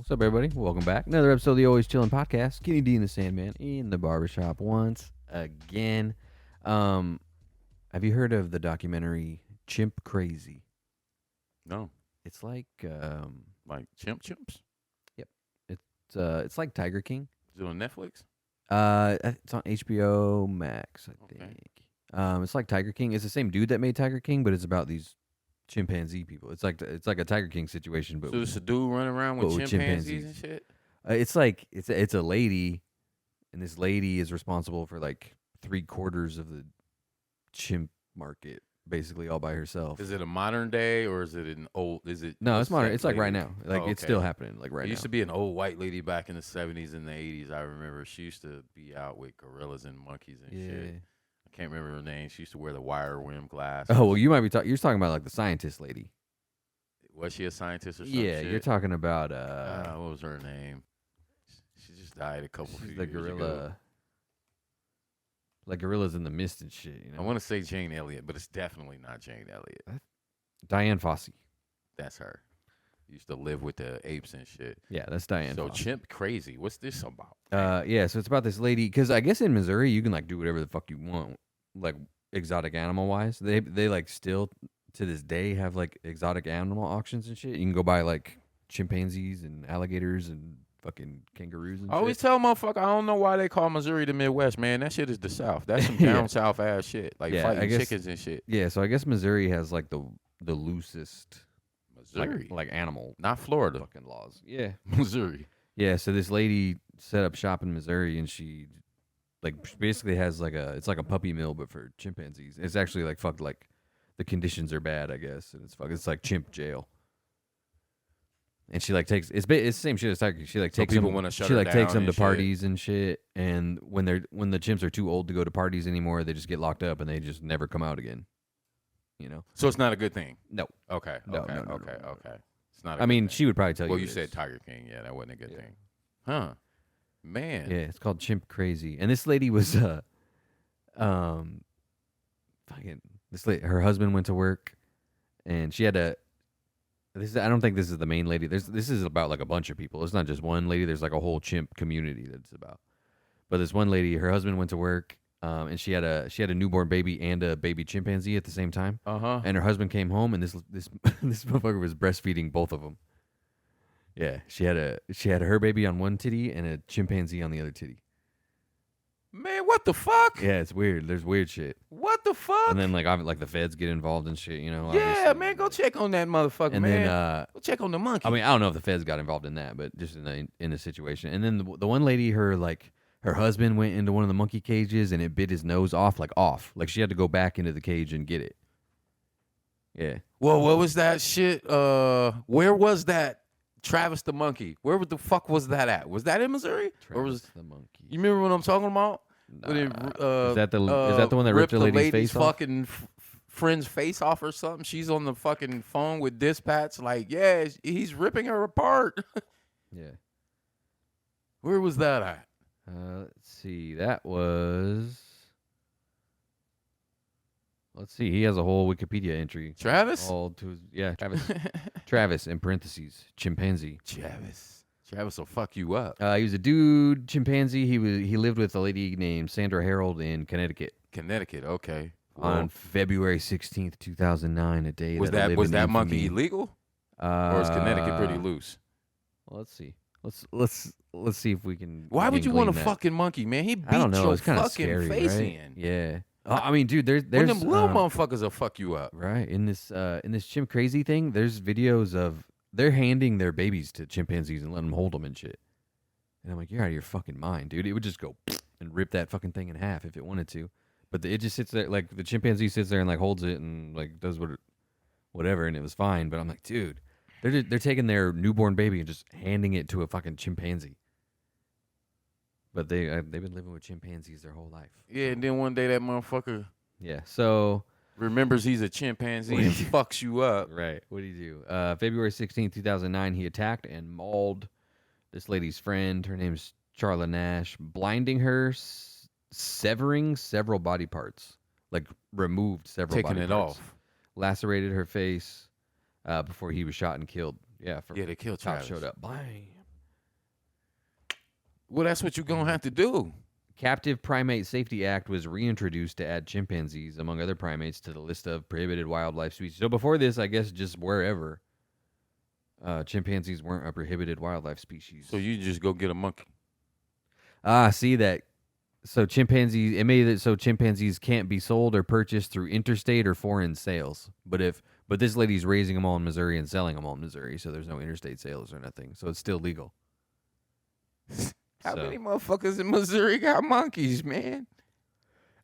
What's up, everybody? Welcome back. Another episode of the Always Chillin' Podcast. Kenny D and the Sandman in the barbershop once again. Have you heard of the documentary Chimp Crazy? No. It's like Like chimps? yep. It's like Tiger King. Is it on Netflix? It's on HBO Max, I Okay. think. It's like Tiger King. It's the same dude that made Tiger King, but it's about these chimpanzee people. It's like a Tiger King situation, but So there's a dude running around with with chimpanzees and chimpanzees. shit? it's like it's a lady, and this lady is responsible for like 3/4 of the chimp market, basically all by herself. Is it a modern day or is it an old? No, it's what's modern. that It's like right lady? now. Like Oh, it's okay. still happening. Like right There now. used to be an old white lady back in the 70s and the 80s. I remember she used to be out with gorillas and monkeys and shit. I can't remember her name. She used to wear the wire rim glasses. Oh well, you might be talking. You're talking about like the scientist lady. Was she a scientist or some Yeah, shit? you're talking about what was her name? She just died a couple she's few the years ago. gorilla. Like gorillas in the mist and shit. You know. I want to say Jane Elliott, but it's definitely not Jane Elliott. Diane Fossey. That's her. Used to live with the apes and shit. Yeah, that's Diane. So Fossey. Chimp Crazy. What's this about? Yeah, so it's about this lady, because I guess in Missouri you can like do whatever the fuck you want, like exotic animal wise. They like still to this day have like exotic animal auctions and shit. You can go buy like chimpanzees and alligators and fucking kangaroos and I always shit. tell motherfucker, I don't know why they call Missouri the Midwest, man. That shit is the South. That's some Yeah. down south ass shit. Like Yeah, I fighting guess- chickens and shit. Yeah, so I guess Missouri has like the loosest Missouri. like animal Not Florida. fucking laws. Yeah. Missouri. Yeah, so this lady set up shop in Missouri, and she like basically has like it's like a puppy mill but for chimpanzees. It's actually like fucked, like the conditions are bad, I guess, and it's like chimp jail. And she like takes it's the same shit as Tiger King. She like So takes people them, wanna shut she her like takes down them to and shit. parties and shit. And when the chimps are too old to go to parties anymore, they just get locked up and they just never come out again. You know? So it's not a good thing. No. Okay. No, okay. no, no, okay. no, no. Okay. It's not. I I mean, she would probably tell Well, you. you it said is. Tiger King. Yeah, that wasn't a good Yeah. thing. Huh. Man. Yeah, it's called Chimp Crazy. And this lady was fucking her husband went to work, and she had a I don't think this is the main lady. This is about like a bunch of people. It's not just one lady. There's like a whole chimp community that's about. But this one lady, her husband went to work, and she had a newborn baby and a baby chimpanzee at the same time. And her husband came home, and this this motherfucker was breastfeeding both of them. Yeah, she had her baby on one titty and a chimpanzee on the other titty. Man, what the fuck? Yeah, it's weird. There's weird shit. What the fuck? And then like the feds get involved and shit, you know. yeah, obviously. man, go check on that motherfucker, And man. then Go check on the monkey. I mean, I don't know if the feds got involved in that, but just in a situation. And then the one lady, her husband went into one of the monkey cages and it bit his nose off. Like she had to go back into the cage and get it. Yeah. Well, what was that shit? Where was that? Travis the monkey. Where the fuck was that at? Was that in Missouri? Or was Travis the monkey? you remember what I'm talking about? When it, is that the one that ripped the lady's face off? fucking friend's face off or something? She's on the fucking phone with dispatch, like, yeah, he's ripping her apart. Yeah. Where was that at? Let's see. That was. Let's see. He has a whole Wikipedia entry. Travis? All to his, yeah, Travis. Travis in parentheses, chimpanzee. Travis will fuck you up. He was a dude chimpanzee. He lived with a lady named Sandra Harold in Connecticut Connecticut, okay. on February 16th, 2009. A day Was that that monkey illegal? Or is Connecticut pretty loose? Well, let's see. Let's see if we can. Why would you glean want a that. fucking monkey, man? He beat I don't know. your It's kind of fucking scary, face right? in. Yeah. I mean, dude, there's When them little motherfuckers will fuck you up. right in this Chimp Crazy thing. There's videos of they're handing their babies to chimpanzees and letting them hold them and shit. And I'm like, you're out of your fucking mind, dude. It would just go and rip that fucking thing in half if it wanted to. But it just sits there, like the chimpanzee sits there and like holds it and like does whatever, and it was fine. But I'm like, dude, they're taking their newborn baby and just handing it to a fucking chimpanzee. But they've been living with chimpanzees their whole life. Yeah, and then one day that motherfucker Yeah. So remembers he's a chimpanzee and fucks you up. right, what did he do? February 16th, 2009, he attacked and mauled this lady's friend. Her name's Charla Nash, blinding her, severing several body parts, like removed several Taking body it parts. off. Lacerated her face before he was shot and killed. Yeah, Yeah, they killed cops Travis. showed up. Bang. Well, that's what you're gonna have to do. Captive Primate Safety Act was reintroduced to add chimpanzees, among other primates, to the list of prohibited wildlife species. So before this, I guess just wherever, chimpanzees weren't a prohibited wildlife species. So you just go get a monkey. See that. So chimpanzees, it made it so chimpanzees can't be sold or purchased through interstate or foreign sales. But this lady's raising them all in Missouri and selling them all in Missouri, so there's no interstate sales or nothing. So it's still legal. How many motherfuckers in Missouri got monkeys, man?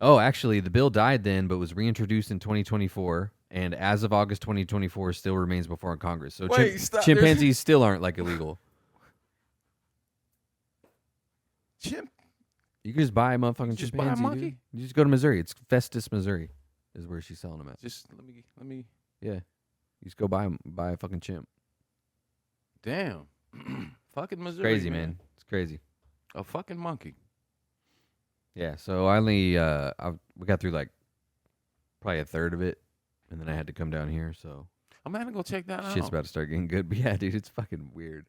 Oh, actually, the bill died then, but was reintroduced in 2024, and as of August 2024, still remains before Congress. So Stop. chimpanzees still aren't like illegal. You can just buy a motherfucking Just chimpanzee. buy a monkey? Dude. You just go to Missouri. It's Festus, Missouri, is where she's selling them at. Just let me. Yeah, you just go buy a fucking chimp. Damn, fucking Missouri. Crazy, man. It's crazy. A fucking monkey. Yeah. So I only we got through like probably a third of it, and then I had to come down here. So I'm gonna go check that out. shit's about to start getting good. But yeah, dude, it's fucking weird.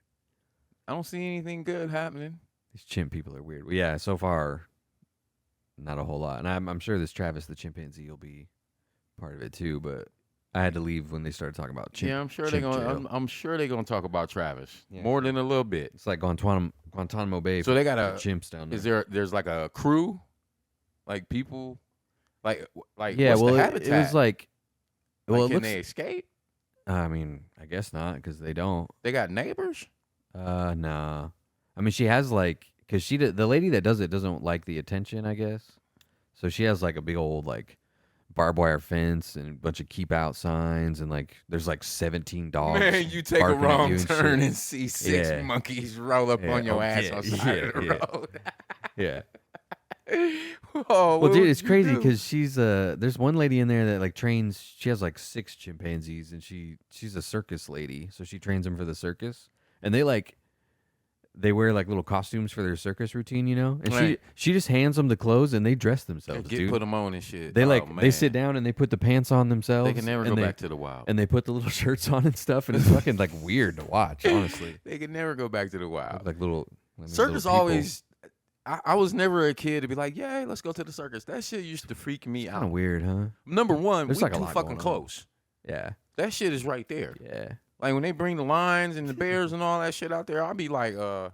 I don't see anything good happening. These chimp people are weird. Well, yeah, so far, not a whole lot. And I'm sure this Travis the chimpanzee will be part of it too. But I had to leave when they started talking about chimp. Yeah, I'm sure chimp they're gonna. jail. I'm sure they're gonna talk about Travis Yeah, more sure. than a little bit. It's like Guantanamo Bay. So they got for a chimps down there. There's like a crew, like people, like yeah, what's well, the it habitat? was like, well, Like, it can looks. they escape? I mean, I guess not because they don't. They got neighbors. Nah. I mean, she has like, cause the lady that does it doesn't like the attention, I guess. So she has like a big old like barbed wire fence and a bunch of keep out signs and like there's like 17 dogs. Man, you take a barking at wrong you and turn shit. and see six Yeah. monkeys roll up Yeah, on your oh, ass yeah, on the side of the yeah. road. Yeah. Oh, Well, dude, it's crazy because she's there's one lady in there that like trains. She has like 6 chimpanzees, and she's a circus lady, so she trains them for the circus. And they wear like little costumes for their circus routine, you know. And Right. she just hands them the clothes, and they dress themselves, dude. put them on and shit. They Oh, they sit man. down and they put the pants on themselves. They can never and go they, back to the wild. And they put the little shirts on and stuff, and it's fucking like weird to watch, honestly. They can never go back to the wild. Like little Circus little people. always. I was never a kid to be like, yeah, let's go to the circus. That shit used to freak me Kind of out. weird, huh? Number one, There's we like a too lot fucking going on. close. Yeah, That shit is right there. yeah. Like when they bring the lions and the bears and all that shit out there, I'll be like, Yeah.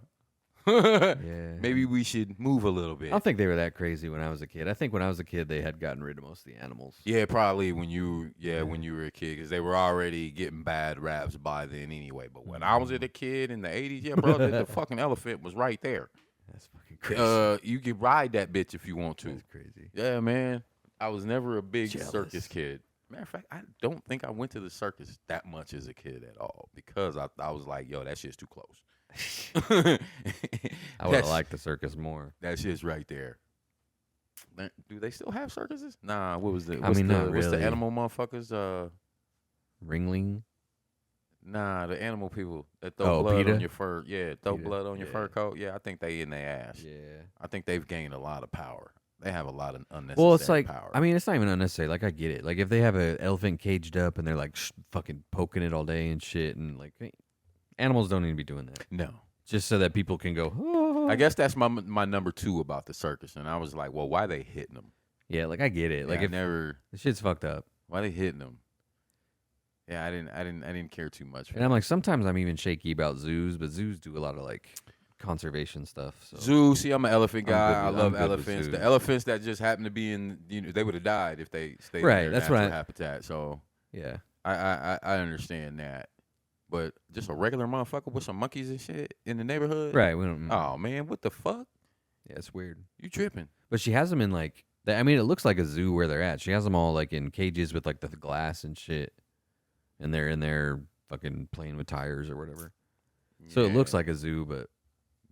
maybe we should move a little bit. I don't think they were that crazy when I was a kid. I think when I was a kid, they had gotten rid of most of the animals. Yeah, probably when you were a kid, because they were already getting bad raps by then anyway. But when I was a kid in the 80s, yeah, bro, the fucking elephant was right there. That's fucking crazy. You could ride that bitch if you want to. That's crazy. Yeah, man. I was never a big Jealous. circus kid. Matter of fact, I don't think I went to the circus that much as a kid at all because I was like, yo, that shit's too close. I would have That's- liked the circus more. That shit's right there. Do they still have circuses? Nah, what was the? I mean, not What's the really. animal motherfuckers? Ringling. Nah, the animal people that throw Oh, blood PETA? on your fur. Yeah, throw PETA, blood on your yeah. fur coat. Yeah, I think they in their ass. Yeah. I think they've gained a lot of power. They have a lot of unnecessary Well, it's like power. I mean, it's not even unnecessary. Like I get it. Like if they have an elephant caged up and they're like fucking poking it all day and shit, and like animals don't need to be doing that. no. Just so that people can go. Oh. I guess that's my number 2 about the circus, and I was like, well, why they hitting them? Yeah, like I get it. Like I if never, the shit's fucked up, why they hitting them? Yeah, I didn't care too much. For and I'm like sometimes I'm even shaky about zoos, but zoos do a lot of like conservation stuff. So Zoo. See, I'm an elephant I'm guy. good I with- love I'm good with elephants. The zoos. elephants that just happen to be in, they would have died if they stayed Right, in their that's what natural I- habitat. So yeah, I understand that, but just a regular motherfucker with some monkeys and shit in the neighborhood. right. We don't. Oh man, what the fuck? Yeah, it's weird. You tripping? But she has them in like. I mean, it looks like a zoo where they're at. She has them all like in cages with like the glass and shit, and they're in there fucking playing with tires or whatever. So it looks like a zoo, but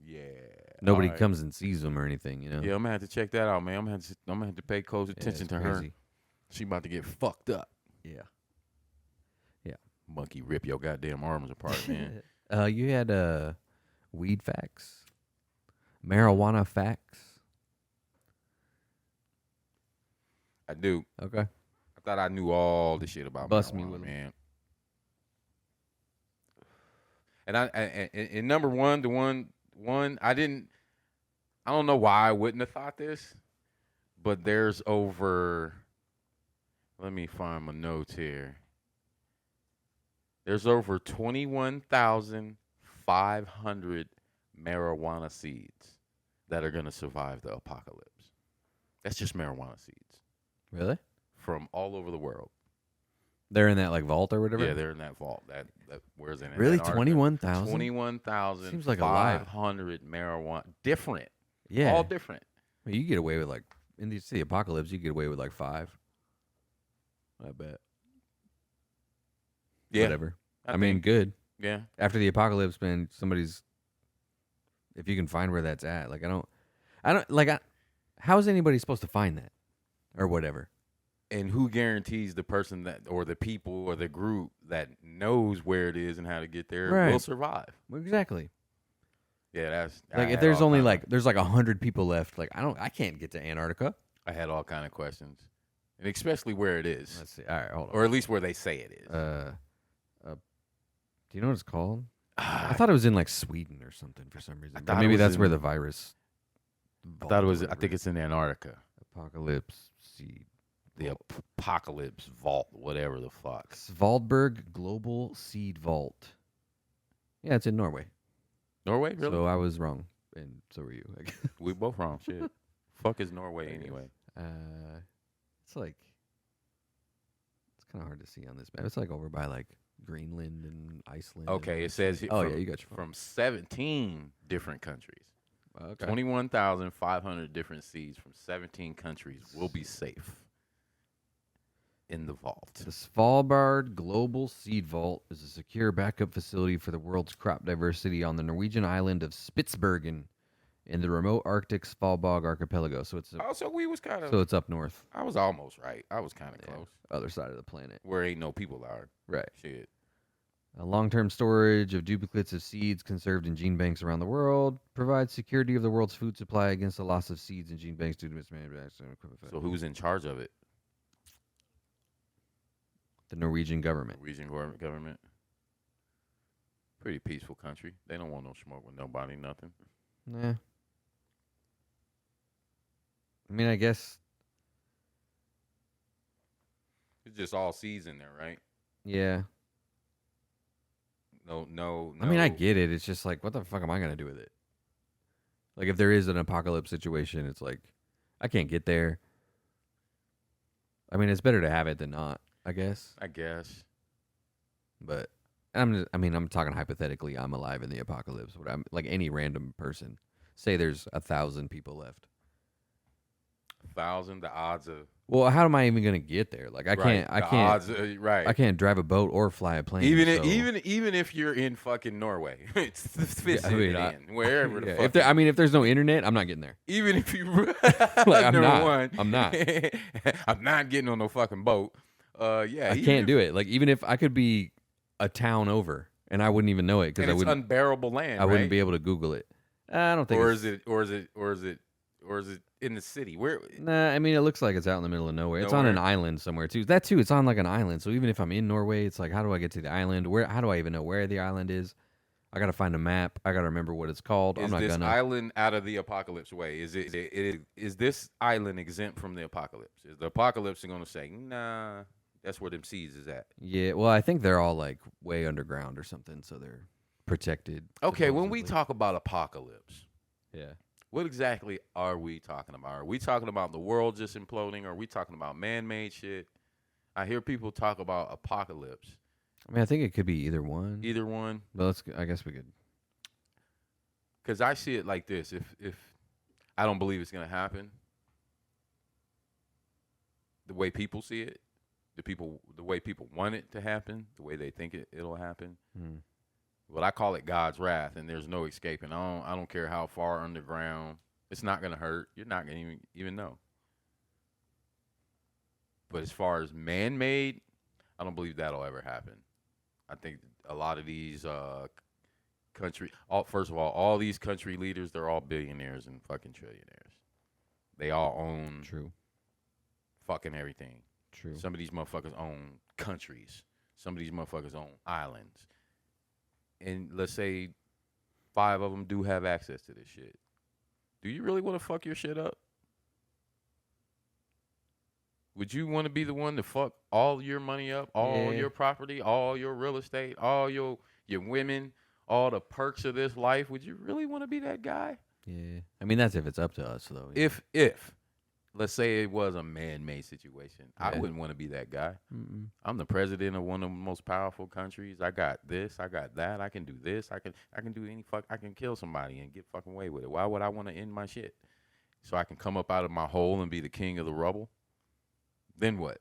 yeah. nobody Alright. comes and sees them or anything. You know. Yeah, I'm gonna have to check that out, man. I'm gonna have to pay close Yeah, attention it's to her. crazy. She about to get fucked up. Yeah. Monkey rip your goddamn arms apart, man. You had weed facts, marijuana facts. I do. Okay. I thought I knew all the shit about Bust me marijuana, with 'em. man. And and number one, the one I didn't. I don't know why I wouldn't have thought this, but there's over. Let me find my notes here. There's over 21,500 marijuana seeds that are going to survive the apocalypse. That's just marijuana seeds Really? from all over the world. They're in that like vault or whatever. Yeah, they're in that vault. That where's it? Really, 21,000. 21,000. Seems like a lot. 500 marijuana, different. Yeah, All different. I mean, you get away with like in the apocalypse, you get away with like 5. I bet. Yeah, Whatever. I mean, good. Yeah. After the apocalypse, man, if you can find where that's at, like how is anybody supposed to find that or whatever? And who guarantees the person that, or the people, or the group that knows where it is and how to get there will survive? Well, exactly. Yeah, that's like if there's only like there's like 100 people left, like I can't get to Antarctica. I had all kind of questions, and especially where it is. Let's see. All right, hold on. Or at least where they say it is. Do you know what it's called? I thought it was in like Sweden or something for some reason. But maybe that's where the virus. I thought it was. I think it's in Antarctica. Apocalypse seed. The apocalypse vault, whatever the fuck. Svalbard Global Seed Vault. Yeah, it's in Norway. Norway, really? So I was wrong, and so were you. We both wrong. Shit. Fuck is Norway anyway? It's like it's kind of hard to see on this map. It's like over by like Greenland and Iceland. Okay, it says here. Oh yeah, you got your phone. From 17 different countries. Okay. 21,500 different seeds from 17 countries will be safe in the vault. The Svalbard Global Seed Vault is a secure backup facility for the world's crop diversity on the Norwegian island of Spitsbergen in the remote Arctic Svalbard archipelago. So it's so it's up north. I was almost right. I was kind of close. Other side of the planet. Where ain't no people are. Right. Shit. A long-term storage of duplicates of seeds conserved in gene banks around the world provides security of the world's food supply against the loss of seeds in gene banks due to mismanagement. So who's in charge of it? The Norwegian government. Norwegian government. Pretty peaceful country. They don't want no smoke with nobody, nothing. Nah. I mean, I guess. It's just all seeds in there, right? Yeah. No. I mean, I get it. It's just like, what the fuck am I going to do with it? Like, if there is an apocalypse situation, it's like, I can't get there. I mean, it's better to have it than not, I guess. But, I'm talking hypothetically, I'm alive in the apocalypse. But I'm like any random person. Say there's 1,000 people left. 1,000, the odds of. Well, how am I even gonna get there? Like I can't. Odds, right. I can't drive a boat or fly a plane. Even if you're in fucking Norway, it's wherever the fuck. If there's no internet, I'm not getting there. Even if you, like, I'm not. I'm not getting on no fucking boat. I can't do it. Like even if I could be a town over and I wouldn't even know it because it's unbearable land. I wouldn't be able to Google it. I don't think. Or is it in the city? Where? Nah, I mean, it looks like it's out in the middle of nowhere. It's on an island somewhere too. That too, it's on like an island. So even if I'm in Norway, it's like, how do I get to the island? How do I even know where the island is? I gotta find a map. I gotta remember what it's called. Is this island out of the apocalypse way? Is this island exempt from the apocalypse? Is the apocalypse going to say, nah, that's where them seeds is at? Yeah, well, I think they're all like way underground or something, so they're protected. Okay, when we talk about apocalypse, yeah. What exactly are we talking about? Are we talking about the world just imploding? Are we talking about man-made shit? I hear people talk about apocalypse. I mean, I think it could be either one. Either one. Well, I guess we could. Because I see it like this: if I don't believe it's gonna happen, the way people see it, the way people want it to happen, the way they think it'll happen. Hmm. Well, I call it God's wrath, and there's no escaping. I don't care how far underground. It's not going to hurt. You're not going to even know. But as far as man-made, I don't believe that'll ever happen. I think a lot of these first of all these country leaders, they're all billionaires and fucking trillionaires. They all own fucking everything. True. Some of these motherfuckers own countries. Some of these motherfuckers own islands. And let's say 5 of them do have access to this shit. Do you really want to fuck your shit up? Would you want to be the one to fuck all your money up, all Yeah. your property, all your real estate, all your women, all the perks of this life? Would you really want to be that guy? Yeah. I mean, that's if it's up to us, though. If let's say it was a man-made situation, I Yeah. wouldn't want to be that guy. Mm-mm. I'm the president of one of the most powerful countries. I got this, I got that. I can do this. I can do any fuck. I can kill somebody and get fucking away with it. Why would I want to end my shit? So I can come up out of my hole and be the king of the rubble? Then what?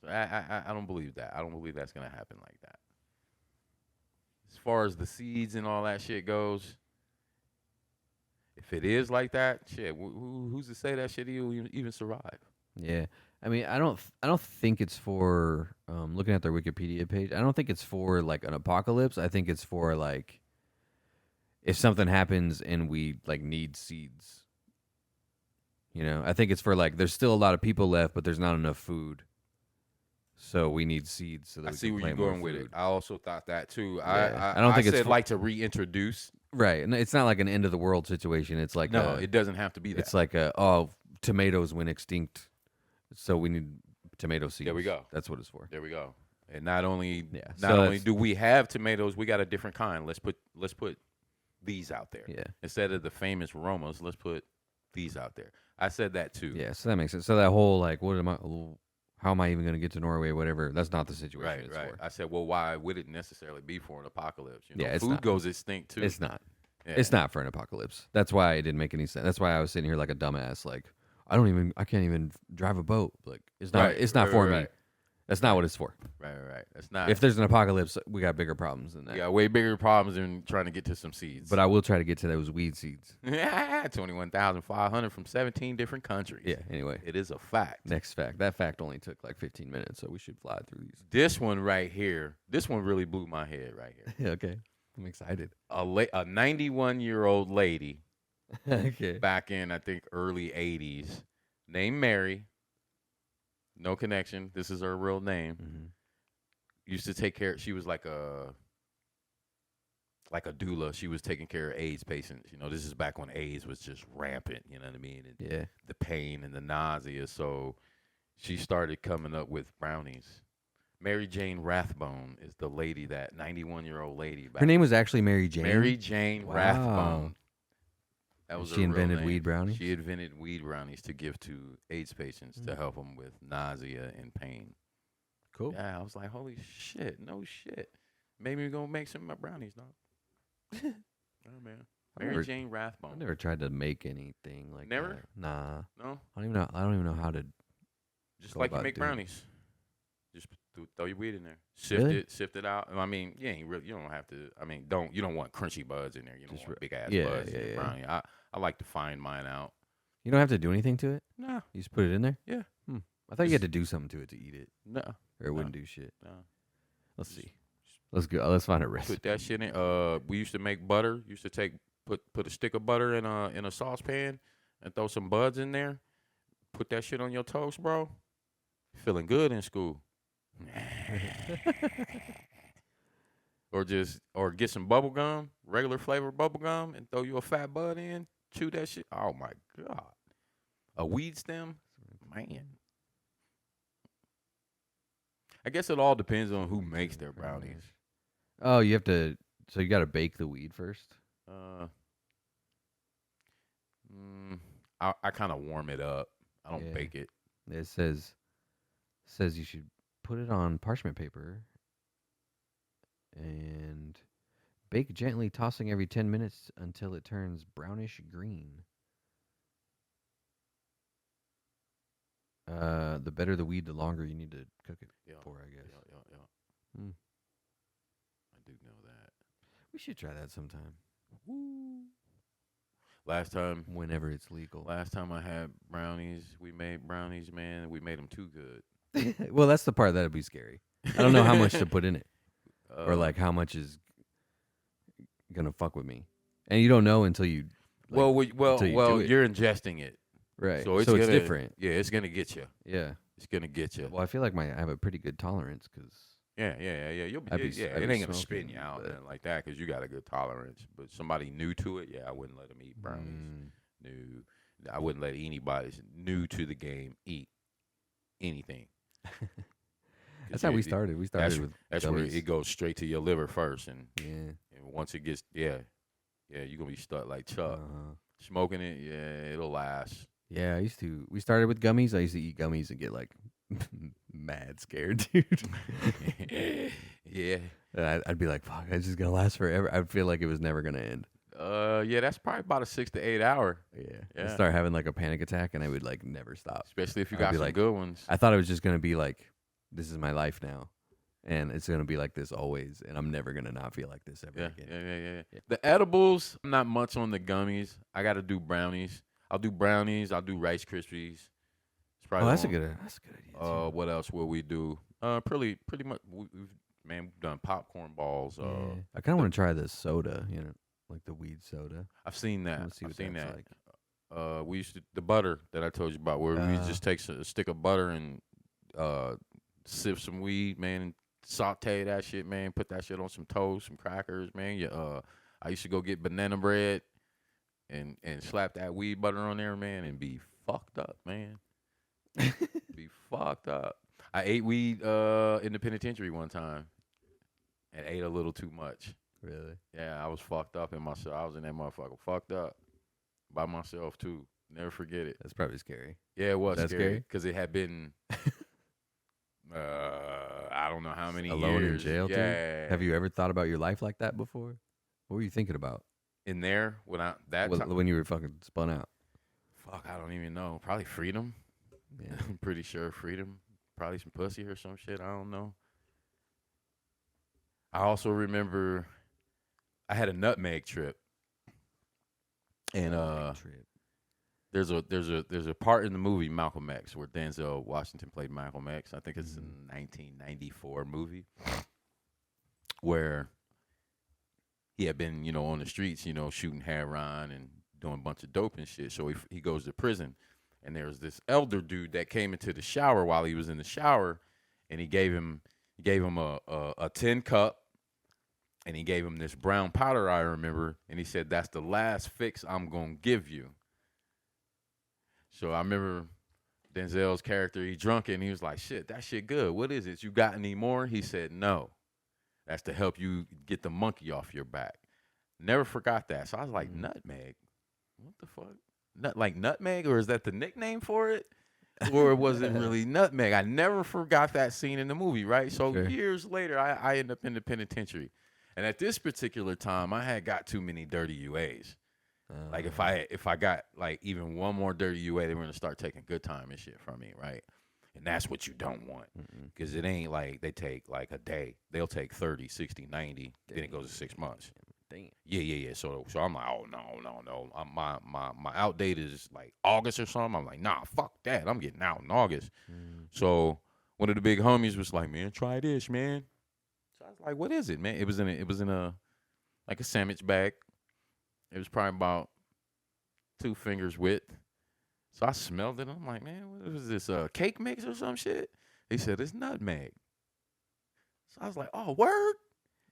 So I don't believe that. I don't believe that's gonna happen like that. As far as the seeds and all that shit goes, if it is like that, shit, who's to say that shit even survive? Yeah. I mean, I don't think it's for looking at their Wikipedia page. I don't think it's for like an apocalypse. I think it's for like if something happens and we like need seeds. You know, I think it's for like there's still a lot of people left, but there's not enough food, so we need seeds. So that I we see can where plant you're more going with it. food. I also thought that too. Yeah. I I don't think it's said fu- like to reintroduce. Right. And it's not like an end of the world situation. It's like No, it doesn't have to be that. it's like tomatoes went extinct, so we need tomato seeds. There we go. That's what it's for. There we go. And not only Yeah. not So only that's- do we have tomatoes, we got a different kind. Let's put these out there. Yeah. Instead of the famous Romas, let's put these out there. I said that too. Yeah. So that makes sense. So that whole like, how am I even going to get to Norway? Whatever. That's not the situation. Right, it's right. for. I said, well, why would it necessarily be for an apocalypse? You know, Yeah, it's food not. goes extinct too. It's not. Yeah. It's not for an apocalypse. That's why it didn't make any sense. That's why I was sitting here like a dumbass. Like I can't even drive a boat. Like it's not. Right, It's not right, for right, me. right. That's not what it's for. Right. That's not. If there's an apocalypse, we got bigger problems than that. we got way bigger problems than trying to get to some seeds. But I will try to get to those weed seeds. 21,500 from 17 different countries. Yeah. Anyway, It is a fact. next fact. That fact only took like 15 minutes, so we should fly through these. This one right here, this one really blew my head right here. Okay. I'm excited. A 91-year-old lady Okay. back in, I think, early 80s, named Mary. No connection. This is her real name. Mhm. Used to take care. She was like a doula. She was taking care of AIDS patients. You know, this is back when AIDS was just rampant. You know what I mean? And Yeah. the pain and the nausea. So she started coming up with brownies. Mary Jane Rathbone is the lady, that 91-year-old lady. Her name was actually Mary Jane. Mary Jane Wow. Rathbone. That was She her real invented name. weed brownies? She invented weed brownies to give to AIDS patients to help them with nausea and pain. Cool. Yeah, I was like, holy shit, no shit. Maybe we're going to make some of my brownies, dog. Oh, man. Mary never- Jane I've Rathbone. never tried to make anything like Never? that. Nah. No? I don't even know how to. Just Go like you about make doing it. brownies. Just throw your weed in there. Sift Really? it out. I mean, you don't have to. I mean, you don't want crunchy buds in there. You don't Just want big ass yeah, buds yeah, in your yeah. brownie. I like to find mine out. You don't have to do anything to it. Nah, You just put it in there. Yeah. I thought you had to do something to it to eat it, no, or it wouldn't do shit. no. Let's see. Let's go. Let's find a recipe. Put that shit in. We used to make butter. Used to put a stick of butter in a saucepan and throw some buds in there. Put that shit on your toast, bro. Feeling good in school. or get some bubble gum, regular flavor bubble gum, and throw you a fat bud in. Chew that shit. Oh my god. A weed stem, man. I guess it all depends on who makes their brownies. Oh, you have to. So you got to bake the weed first. I kind of warm it up. I don't Yeah. bake it. It says you should put it on parchment paper and bake gently, tossing every 10 minutes until it turns brownish green. The better the weed, the longer you need to cook it Yeah. for, I guess. Yeah. Hmm. I do know that. We should try that sometime, Last time whenever it's legal. I had brownies, we made brownies, man. We made them too good. Well, that's the part that'd be scary. I don't know how much to put in it, or like how much is gonna fuck with me, and you don't know until you. Like, until you do it. you're ingesting it, right. so it's different. Yeah, it's gonna get you. Yeah. It's gonna get you. Well, I feel like I have a pretty good tolerance because You'll be, I'd be it I'd be ain't gonna spin you smoking, out but nothing like that because you got a good tolerance. But somebody new to it, I wouldn't let them eat brownies. New, I wouldn't let anybody new to the game eat anything. That's how we started. We started with That's where gummies. it goes straight to your liver first, and Yeah. once it gets you're gonna be stuck like Chuck. Uh-huh. Smoking it, it'll last. Yeah, we started with gummies. I used to eat gummies and get like mad scared, dude. Yeah. And I'd be like, fuck, it's just gonna last forever. I'd feel like it was never gonna end. That's probably about a 6 to 8 hour. Yeah. Yeah. I'd start having like a panic attack and I would like never stop. Especially if you I'd got be some like, good ones. I thought it was just gonna be like, this is my life now. And it's gonna be like this always, and I'm never gonna not feel like this ever again. Yeah. The edibles, I'm not much on the gummies. I got to do brownies. I'll do brownies. I'll do Rice Krispies. It's probably That's a good idea. Too. What else will we do? Pretty much. We've done popcorn balls. I kind of want to try this soda, like the weed soda. I've seen that. Let's see what I've seen that's that. like. We used to the butter that I told you about, where we just take a stick of butter and sift some weed, man, and saute that shit, man. Put that shit on some toast, some crackers, man. I used to go get banana bread and slap that weed butter on there, man, and be fucked up, man. Be fucked up. I ate weed in the penitentiary one time and ate a little too much. Really? Yeah, I was fucked up in myself. I was in that motherfucker fucked up by myself too. Never forget it. That's probably scary. Yeah, it was scary because it had been I don't know how many alone years. in jail. Yeah. Too? Have you ever thought about your life like that before? What were you thinking about in there when you were fucking spun out? Fuck, I don't even know. Probably freedom. Yeah. I'm pretty sure freedom. Probably some pussy or some shit. I don't know. I also remember I had a nutmeg trip, and there's a part in the movie Malcolm X where Denzel Washington played Malcolm X. I think it's a 1994 movie where he had been, on the streets, shooting heroin and doing a bunch of dope and shit. So he goes to prison, and there was this elder dude that came into the shower while he was in the shower, and he gave him a tin cup. And he gave him this brown powder, I remember, and he said, "That's the last fix I'm going to give you." So I remember Denzel's character, he drunk it, and he was like, "Shit, that shit good. What is it? You got any more?" He said, "No. That's to help you get the monkey off your back." Never forgot that. So I was like, nutmeg? What the fuck? Like nutmeg? Or is that the nickname for it? Or was it really nutmeg? I never forgot that scene in the movie, right? So years later, I end up in the penitentiary. And at this particular time, I had got too many dirty UAs. Like if I got like even one more dirty UA, they were gonna start taking good time and shit from me, right? And that's what you don't want, because it ain't like they take like a day. They'll take 30, 60, 90, then it goes to 6 months. Damn. Yeah. So I'm like, oh no. My out date is like August or something. I'm like, nah, fuck that. I'm getting out in August. So one of the big homies was like, man, try this, man. So I was like, what is it, man? It was in a like a sandwich bag. It was probably about 2 fingers width. So I smelled it. I'm like, man, what was this? Cake mix or some shit? He said, it's nutmeg. So I was like, oh, word?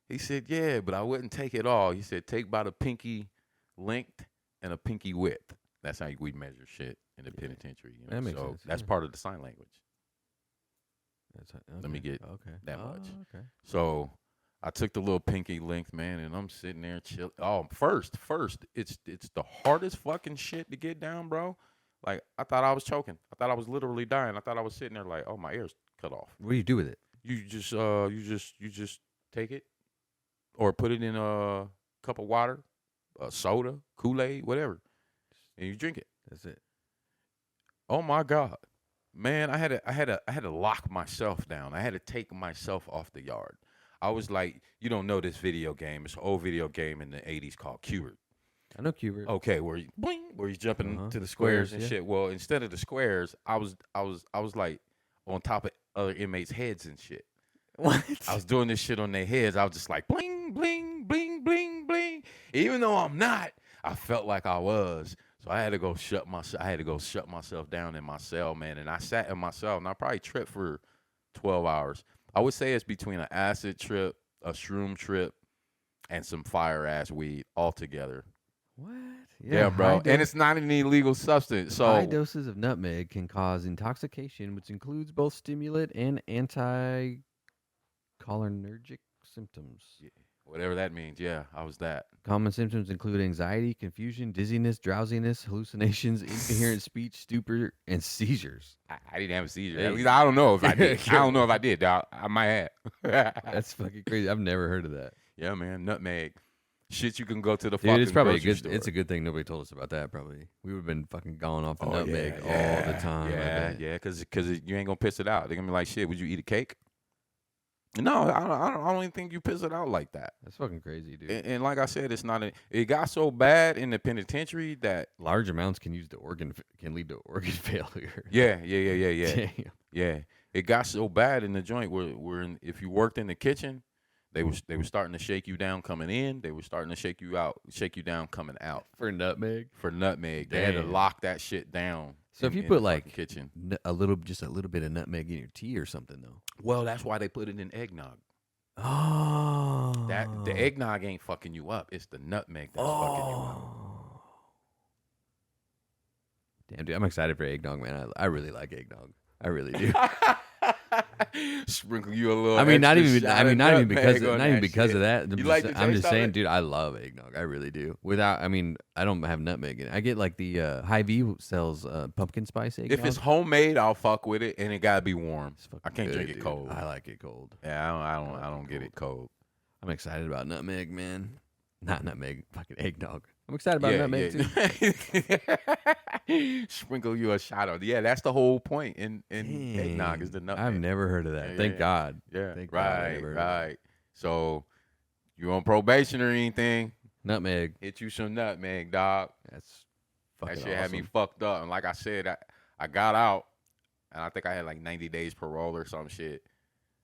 He said, yeah, but I wouldn't take it all. He said, take about a pinky length and a pinky width. That's how we measure shit in the penitentiary. That makes so sense. that's part of the sign language. Okay. Let me get that much. Okay. So I took the little pinky length, man, and I'm sitting there chill. Oh, first, it's the hardest fucking shit to get down, bro. Like I thought I was choking. I thought I was literally dying. I thought I was sitting there like, oh, my ear's cut off. What do you do with it? You just take it, or put it in a cup of water, soda, Kool-Aid, whatever, and you drink it. That's it. Oh my God. Man, I had to lock myself down. I had to take myself off the yard. I was like, you don't know this video game. It's an old video game in the 80s called Cubert. I know Cubert. Okay, where he's jumping to the squares and shit. Well, instead of the squares, I was like on top of other inmates' heads and shit. What? I was doing this shit on their heads. I was just like bling, bling, bling, bling, bling. Even though I'm not, I felt like I was. So I had to go shut myself down in my cell, man. And I sat in my cell, and I probably tripped for 12 hours. I would say it's between an acid trip, a shroom trip, and some fire ass weed altogether. What? Yeah, bro. And it's not an illegal substance. high So doses of nutmeg can cause intoxication, which includes both stimulant and anticholinergic symptoms. yeah, whatever that means. Yeah, I was that. Common symptoms include anxiety, confusion, dizziness, drowsiness, hallucinations, incoherent speech, stupor, and seizures. I didn't have a seizure. Hey. At least I don't know if I did. I don't know if I did, dog. I might have. That's fucking crazy. I've never heard of that. Yeah, man. Nutmeg. Shit, you can go to the Dude, fucking it's probably a grocery good. store. It's a good thing nobody told us about that. Probably we would have been fucking going off the Oh, nutmeg yeah, all the time. I Yeah, bet. yeah, because you ain't gonna piss it out. They're gonna be like, shit. Would you eat a cake? No, I don't even think you piss it out like that. That's fucking crazy, dude. And like I said, it's not. It got so bad in the penitentiary that Large amounts can can lead to organ failure. yeah. Damn. Yeah, it got so bad in the joint where if you worked in the kitchen, they were starting to shake you down coming in. They were starting to shake you down coming out For nutmeg. for nutmeg. They had to Damn. lock that shit down. So if you in put the fucking like kitchen, just a little bit of nutmeg in your tea or something though. well, that's why they put it in eggnog. Oh. That the eggnog ain't fucking you up. It's the nutmeg that's fucking you up. Damn, dude, I'm excited for eggnog, man. I really like eggnog. I really do. Sprinkle you a little. I mean, not extra even. shot I mean, of not even nutmeg because. on Not even that because shit. of that. You like the I'm taste just of saying, it? dude. I love eggnog. I really do. Without, I mean, I don't have nutmeg in it. I get like the Hy-Vee sells pumpkin spice eggnog. If it's homemade, I'll fuck with it, and it gotta be warm. It's fucking I can't good, drink it dude. cold. I like it cold. Yeah, I don't like it get it cold. I'm excited about nutmeg, man. Not nutmeg, fucking eggnog. I'm excited about nutmeg too. Sprinkle you a shot of. Yeah, that's the whole point in eggnog is the Dang, nutmeg. I've never heard of that. Yeah, Thank yeah. God. Yeah, Thank God I right, never heard of that. right. So you on probation or anything? Nutmeg. Hit you some nutmeg, dog. That's fucking That shit had me awesome. fucked up. And like I said, I got out, and I think I had like 90 days parole or some shit.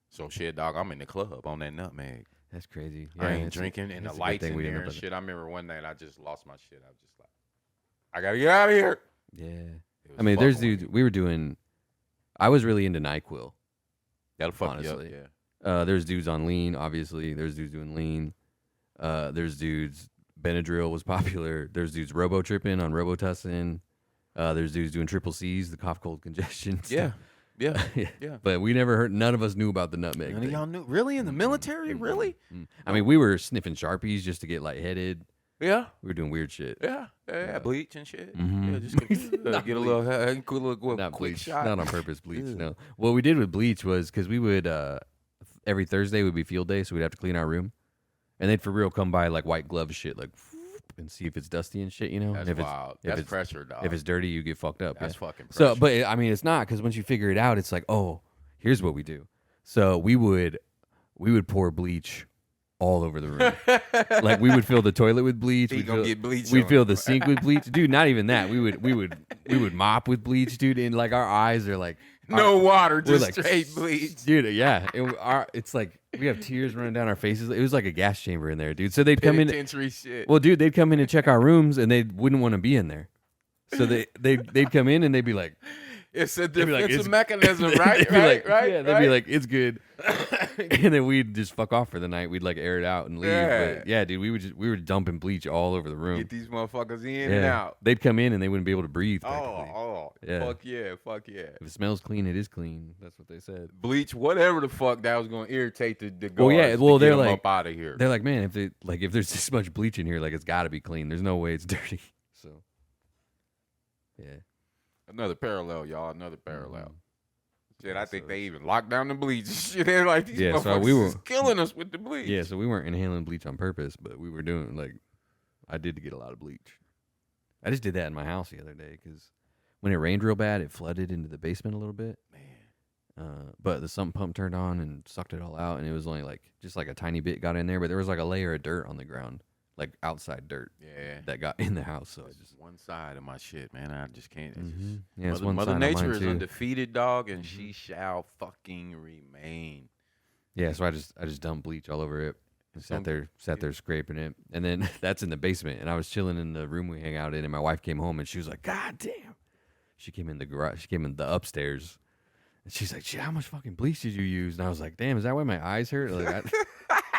So shit, dog, I'm in the club on that nutmeg. That's crazy. I ain't it's- drinking, and it's the a good lights thing in we didn't there know and about shit. I remember one night I just lost my shit. I was just like, I gotta get out of here. Yeah. It was I mean, there's fucking with dudes. me. We were doing. I was really into NyQuil. That'll fuck you up. honestly. Yeah. There's dudes on lean, obviously. There's dudes doing lean. There's dudes. Benadryl was popular. There's dudes robo tripping on Robitussin. There's dudes doing triple C's, the cough, cold, congestion. Yeah. stuff. Yeah. yeah. Yeah. But we never heard. None of us knew about the nutmeg. None of thing. y'all knew? Really? In the military? Really? I mean, we were sniffing Sharpies just to get lightheaded. Yeah. We were doing weird shit. Yeah. Yeah. Bleach and shit. Mhm. Yeah, just get Not a little, quick Not quick bleach. shot. Not on purpose bleach. Ugh. No. What we did with bleach was because we would every Thursday would be field day, so we'd have to clean our room, and they'd for real come by like white glove shit, like and see if it's dusty and shit, you know. That's and if wild. if That's it's, pressure, dog. if it's dirty, you get fucked up. That's yeah. fucking pressure. So, but I mean, it's not because once you figure it out, it's like, oh, here's what we do. So we would pour bleach all over the room. Like we would fill the toilet with bleach. He We'd gonna fill, get bleach we'd on fill him. the sink with bleach, dude. Not even that. We would mop with bleach, dude. And like our eyes are like no water, we're just like, straight bleach. dude. Yeah, it's like we have tears running down our faces. It was like a gas chamber in there, dude. So they'd come in. Penitentiary shit. Well, dude, they'd come in and check our rooms, and they wouldn't want to be in there. So they'd come in and they'd be like, It's a be like, defensive it's- mechanism, they'd right? be Right? like, Right? yeah, they'd be like, it's good, and then we'd just fuck off for the night. We'd like air it out and leave. Yeah. But yeah, dude, we were dumping bleach all over the room. Get these motherfuckers in yeah. and out. They'd come in and they wouldn't be able to breathe. Oh, practically. Yeah. fuck yeah. If it smells clean, it is clean. That's what they said. Bleach, whatever the fuck that was gonna irritate the guards. Well, yeah, well, to they're get 'em like- up out of here. They're like, man, if there's this much bleach in here, like it's got to be clean. There's no way it's dirty. So, yeah. Another parallel, y'all. Another parallel. Shit, I think So they even locked down the bleach. Shit, they're like these Yeah, so motherfuckers we were- is killing us with the bleach. Yeah, so we weren't inhaling bleach on purpose, but we were doing like, I did get a lot of bleach. I just did that in my house the other day because when it rained real bad, it flooded into the basement a little bit. Man. But the sump pump turned on and sucked it all out, and it was only like just like a tiny bit got in there, but there was like a layer of dirt on the ground, like outside dirt Yeah. that got in the house. So I It's just just one side of my shit, man. I just can't. It's Mhm. just, Yeah, it's Mother, one Mother side of Nature mine is too. undefeated, dog, and she shall fucking remain. Yeah, so I just dumped bleach all over it and Some- sat there scraping it, and then that's in the basement, and I was chilling in the room we hang out in, and my wife came home and she was like, "God damn!" She came in the garage, she came in the upstairs, And she's like, "Shit, how much fucking bleach did you use?" And I was like, "Damn, is that why my eyes hurt?" Like,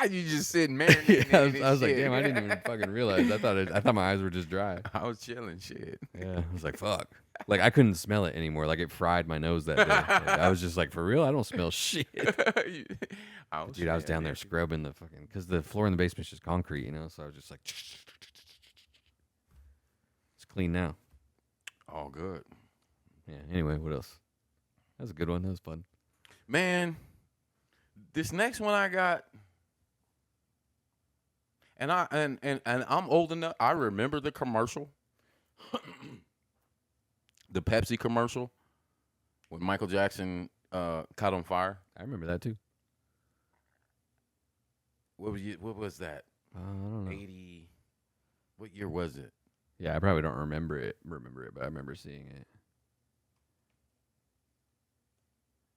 You just sitting marinating yeah, in this I was like, shit. "Damn, I didn't even fucking realize. I thought my eyes were just dry." I was chilling, shit. Yeah, I was like, "Fuck." Like I couldn't smell it anymore. Like it fried my nose that day. Like, I was just like, "For real, I don't smell shit." Dude, I was down there scrubbing the fucking because the floor in the basement's just concrete, you know. So I was just like, it's clean now. All good. Yeah. Anyway, what else? That was a good one. That was fun. Man, this next one I got, and I'm old enough. I remember the commercial, the Pepsi commercial, when Michael Jackson caught on fire. I remember that too. What was that? I don't know. 80. What year was it? Yeah, I probably don't remember it, but I remember seeing it.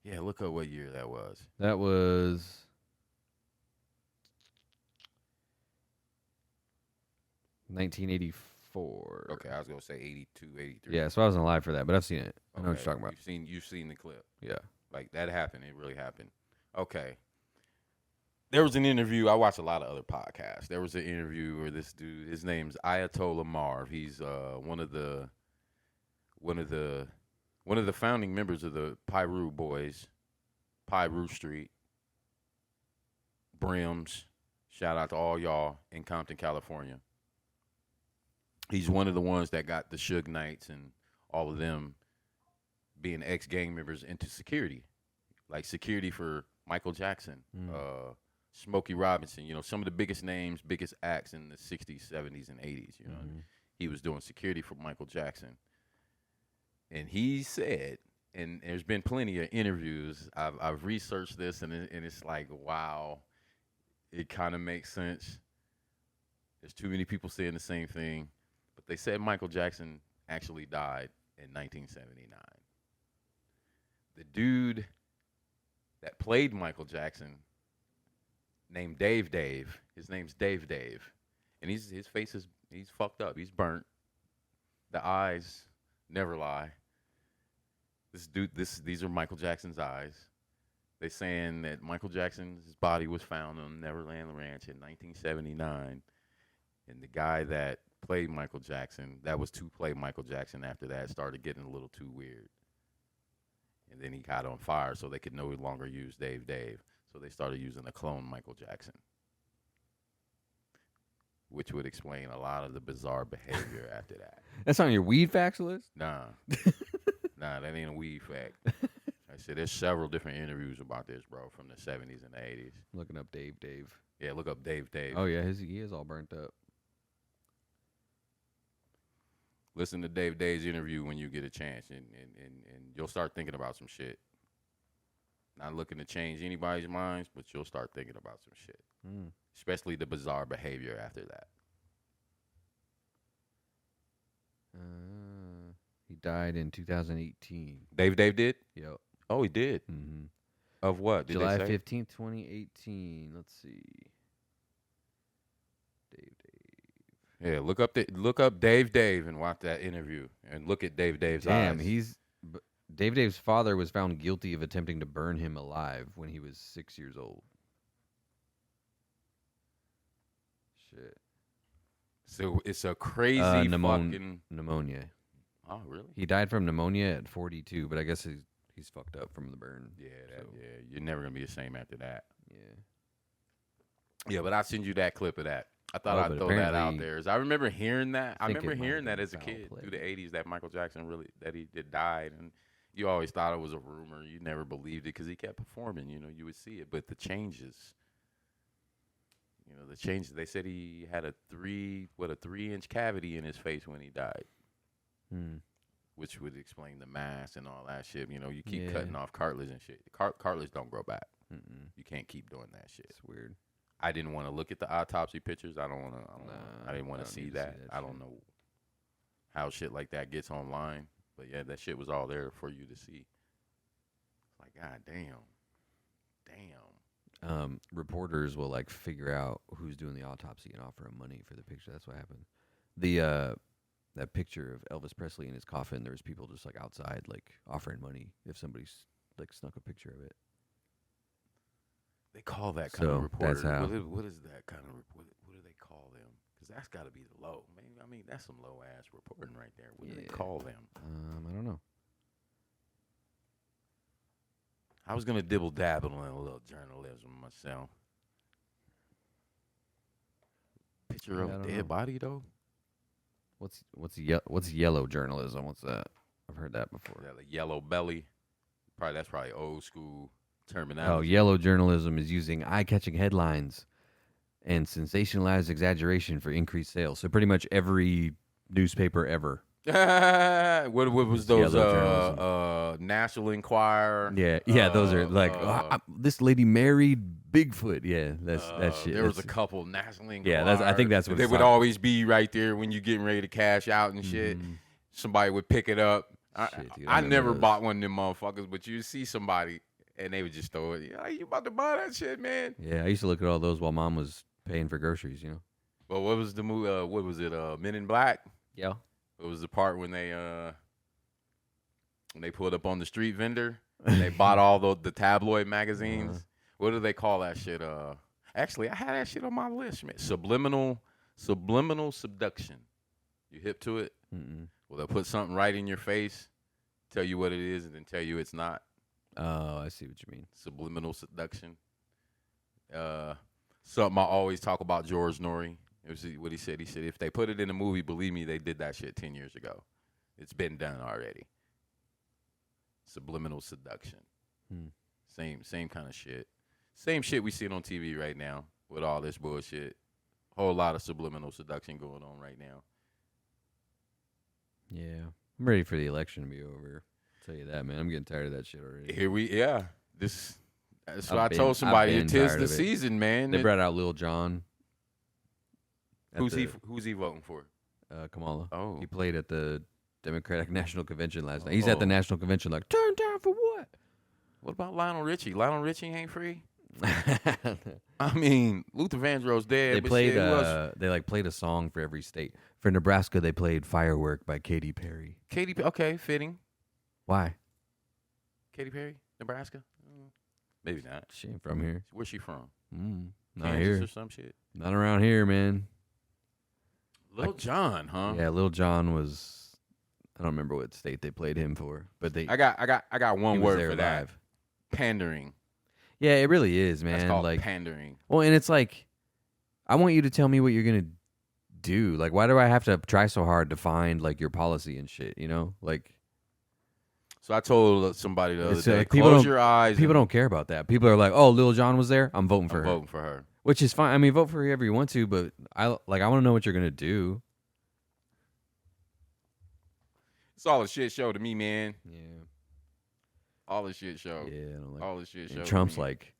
Yeah, look up what year that was. That was 1984. Okay, I was gonna say 82, 83. Yeah, so I wasn't alive for that, but I've seen it. I know what you're talking about. You've seen the clip. Yeah. Like that happened. It really happened. Okay. There was an interview. I watch a lot of other podcasts. There was an interview where this dude, his name's Ayatollah Marv. He's one of the founding members of the Pyru Boys, Pyru Street, Brims. Shout out to all y'all in Compton, California. He's one of the ones that got the Suge Knights and all of them being ex-gang members into security, like security for Michael Jackson, Smokey Robinson, you know, some of the biggest names, biggest acts in the 60s, 70s, and 80s, you know. He was doing security for Michael Jackson. And he said, and there's been plenty of interviews, I've researched this, and it's like, wow, it kind of makes sense. There's too many people saying the same thing. But they said Michael Jackson actually died in 1979. The dude that played Michael Jackson named Dave. His name's Dave. And his face he's fucked up. He's burnt. The eyes never lie. These are Michael Jackson's eyes. They saying that Michael Jackson's body was found on Neverland Ranch in 1979. And the guy that played Michael Jackson, that was to play Michael Jackson after that, started getting a little too weird. And then he got on fire, so they could no longer use Dave. So they started using a clone Michael Jackson, which would explain a lot of the bizarre behavior after that. That's on your weed facts list? Nah, that ain't a weed fact. I said there's several different interviews about this, bro, from the 70s and the 80s. Looking up Dave. Yeah, look up Dave. Oh, yeah, he is all burnt up. Listen to Dave's interview when you get a chance, and you'll start thinking about some shit. Not looking to change anybody's minds, but you'll start thinking about some shit. Especially the bizarre behavior after that. He died in 2018. Dave did? Yep. Oh, he did? Mm-hmm. Of what? Did July they say? 15th, 2018. Let's see. Dave. Yeah, look up Dave and watch that interview, and look at Dave's eyes. Damn, Dave's father was found guilty of attempting to burn him alive when he was 6 years old. Shit. So it's a crazy fucking pneumonia. Oh, really? He died from pneumonia at 42, but I guess he's fucked up from the burn. Yeah, you're never gonna be the same after that. Yeah. Yeah, but I'll send you that clip of that. I thought I'd throw that out there. I remember hearing that. I remember hearing that as a kid through the 80s that Michael Jackson he died, and you always thought it was a rumor. You never believed it because he kept performing. You know, you would see it, but the changes. You know, the changes. They said he had a 3-inch cavity in his face when he died, which would explain the mass and all that shit. You know, you keep cutting off cartilage and shit. Cartilage don't grow back. You can't keep doing that shit. It's weird. I didn't want to look at the autopsy pictures. I didn't want to see that. I don't know how shit like that gets online. But yeah, that shit was all there for you to see. Like, god damn. Reporters will like figure out who's doing the autopsy and offer him money for the picture. That's what happened. That picture of Elvis Presley in his coffin, there was people just like outside like offering money if somebody's like snuck a picture of it. They call that kind So, of reporter. that's how. What is that kind of what do they call them? Because that's got to be the low. I mean, that's some low ass reporting right there. What do they call them? I don't know. I was gonna dibble dabble in a little journalism myself. Picture Yeah, I of a don't dead know. body though. What's yellow journalism? What's that? I've heard that before. Yeah, the yellow belly. That's probably old school terminology. Oh, yellow journalism is using eye-catching headlines and sensationalized exaggeration for increased sales. So pretty much every newspaper ever. what was It's those yellow journalism. National Enquirer? Yeah, those are like this lady married Bigfoot. Yeah, that's shit. There was a couple National Enquirer. Yeah, I think that's what they it's would like. always be right there when you're getting ready to cash out and shit. Mhm. Somebody would pick it up. Shit, dude, I remember never those. bought one of them motherfuckers, but you see somebody and they would just throw it. Yeah, you about to buy that shit, man? Yeah, I used to look at all those while mom was paying for groceries. You know. But what was the movie? What was it? Men in Black. Yeah. It was the part when they pulled up on the street vendor and they bought all the tabloid magazines. What do they call that shit? Actually, I had that shit on my list, man. Subliminal seduction. You hip to it? Mm-mm. Well, they'll put something right in your face, tell you what it is, and then tell you it's not. Oh, I see what you mean. Subliminal seduction. Something I always talk about George Norrie. It was what he said. He said, if they put it in a movie, believe me, they did that shit 10 years ago. It's been done already. Subliminal seduction. Same kind of shit. Same shit we see on TV right now with all this bullshit. Whole lot of subliminal seduction going on right now. Yeah, I'm ready for the election to be over. I'll tell you that, man. I'm getting tired of that shit already. That's what I told somebody. It is the season, man. They brought out Lil Jon. Who's he voting for? Kamala. Oh. He played at the Democratic National Convention last night. He's at the National Convention like, turn down for what? What about Lionel Richie? Lionel Richie ain't free? I mean, Luther Vandross dead. They played played a song for every state. For Nebraska, they played Firework by Katy Perry. Okay, fitting. Why? Katy Perry, Nebraska? Maybe not. She ain't from here. Where's she from? Not Kansas here. or some shit? Not around here, man. Lil Jon, huh? Yeah, Lil Jon was. I don't remember what state they played him for, but they. I got one word for that. Live. Pandering. Yeah, it really is, man. That's called like pandering. Well, and it's like, I want you to tell me what you're gonna do. Like, why do I have to try so hard to find like your policy and shit? You know, like. So I told somebody the other day, people close your eyes. People don't care about that. People are like, "Oh, Lil Jon was there. I'm voting for her." Voting for her, which is fine. I mean, vote for whoever you want to, but I want to know what you're gonna do. It's all a shit show to me, man. Yeah. All a shit show. Yeah. I don't like all the shit show. And Trump's like,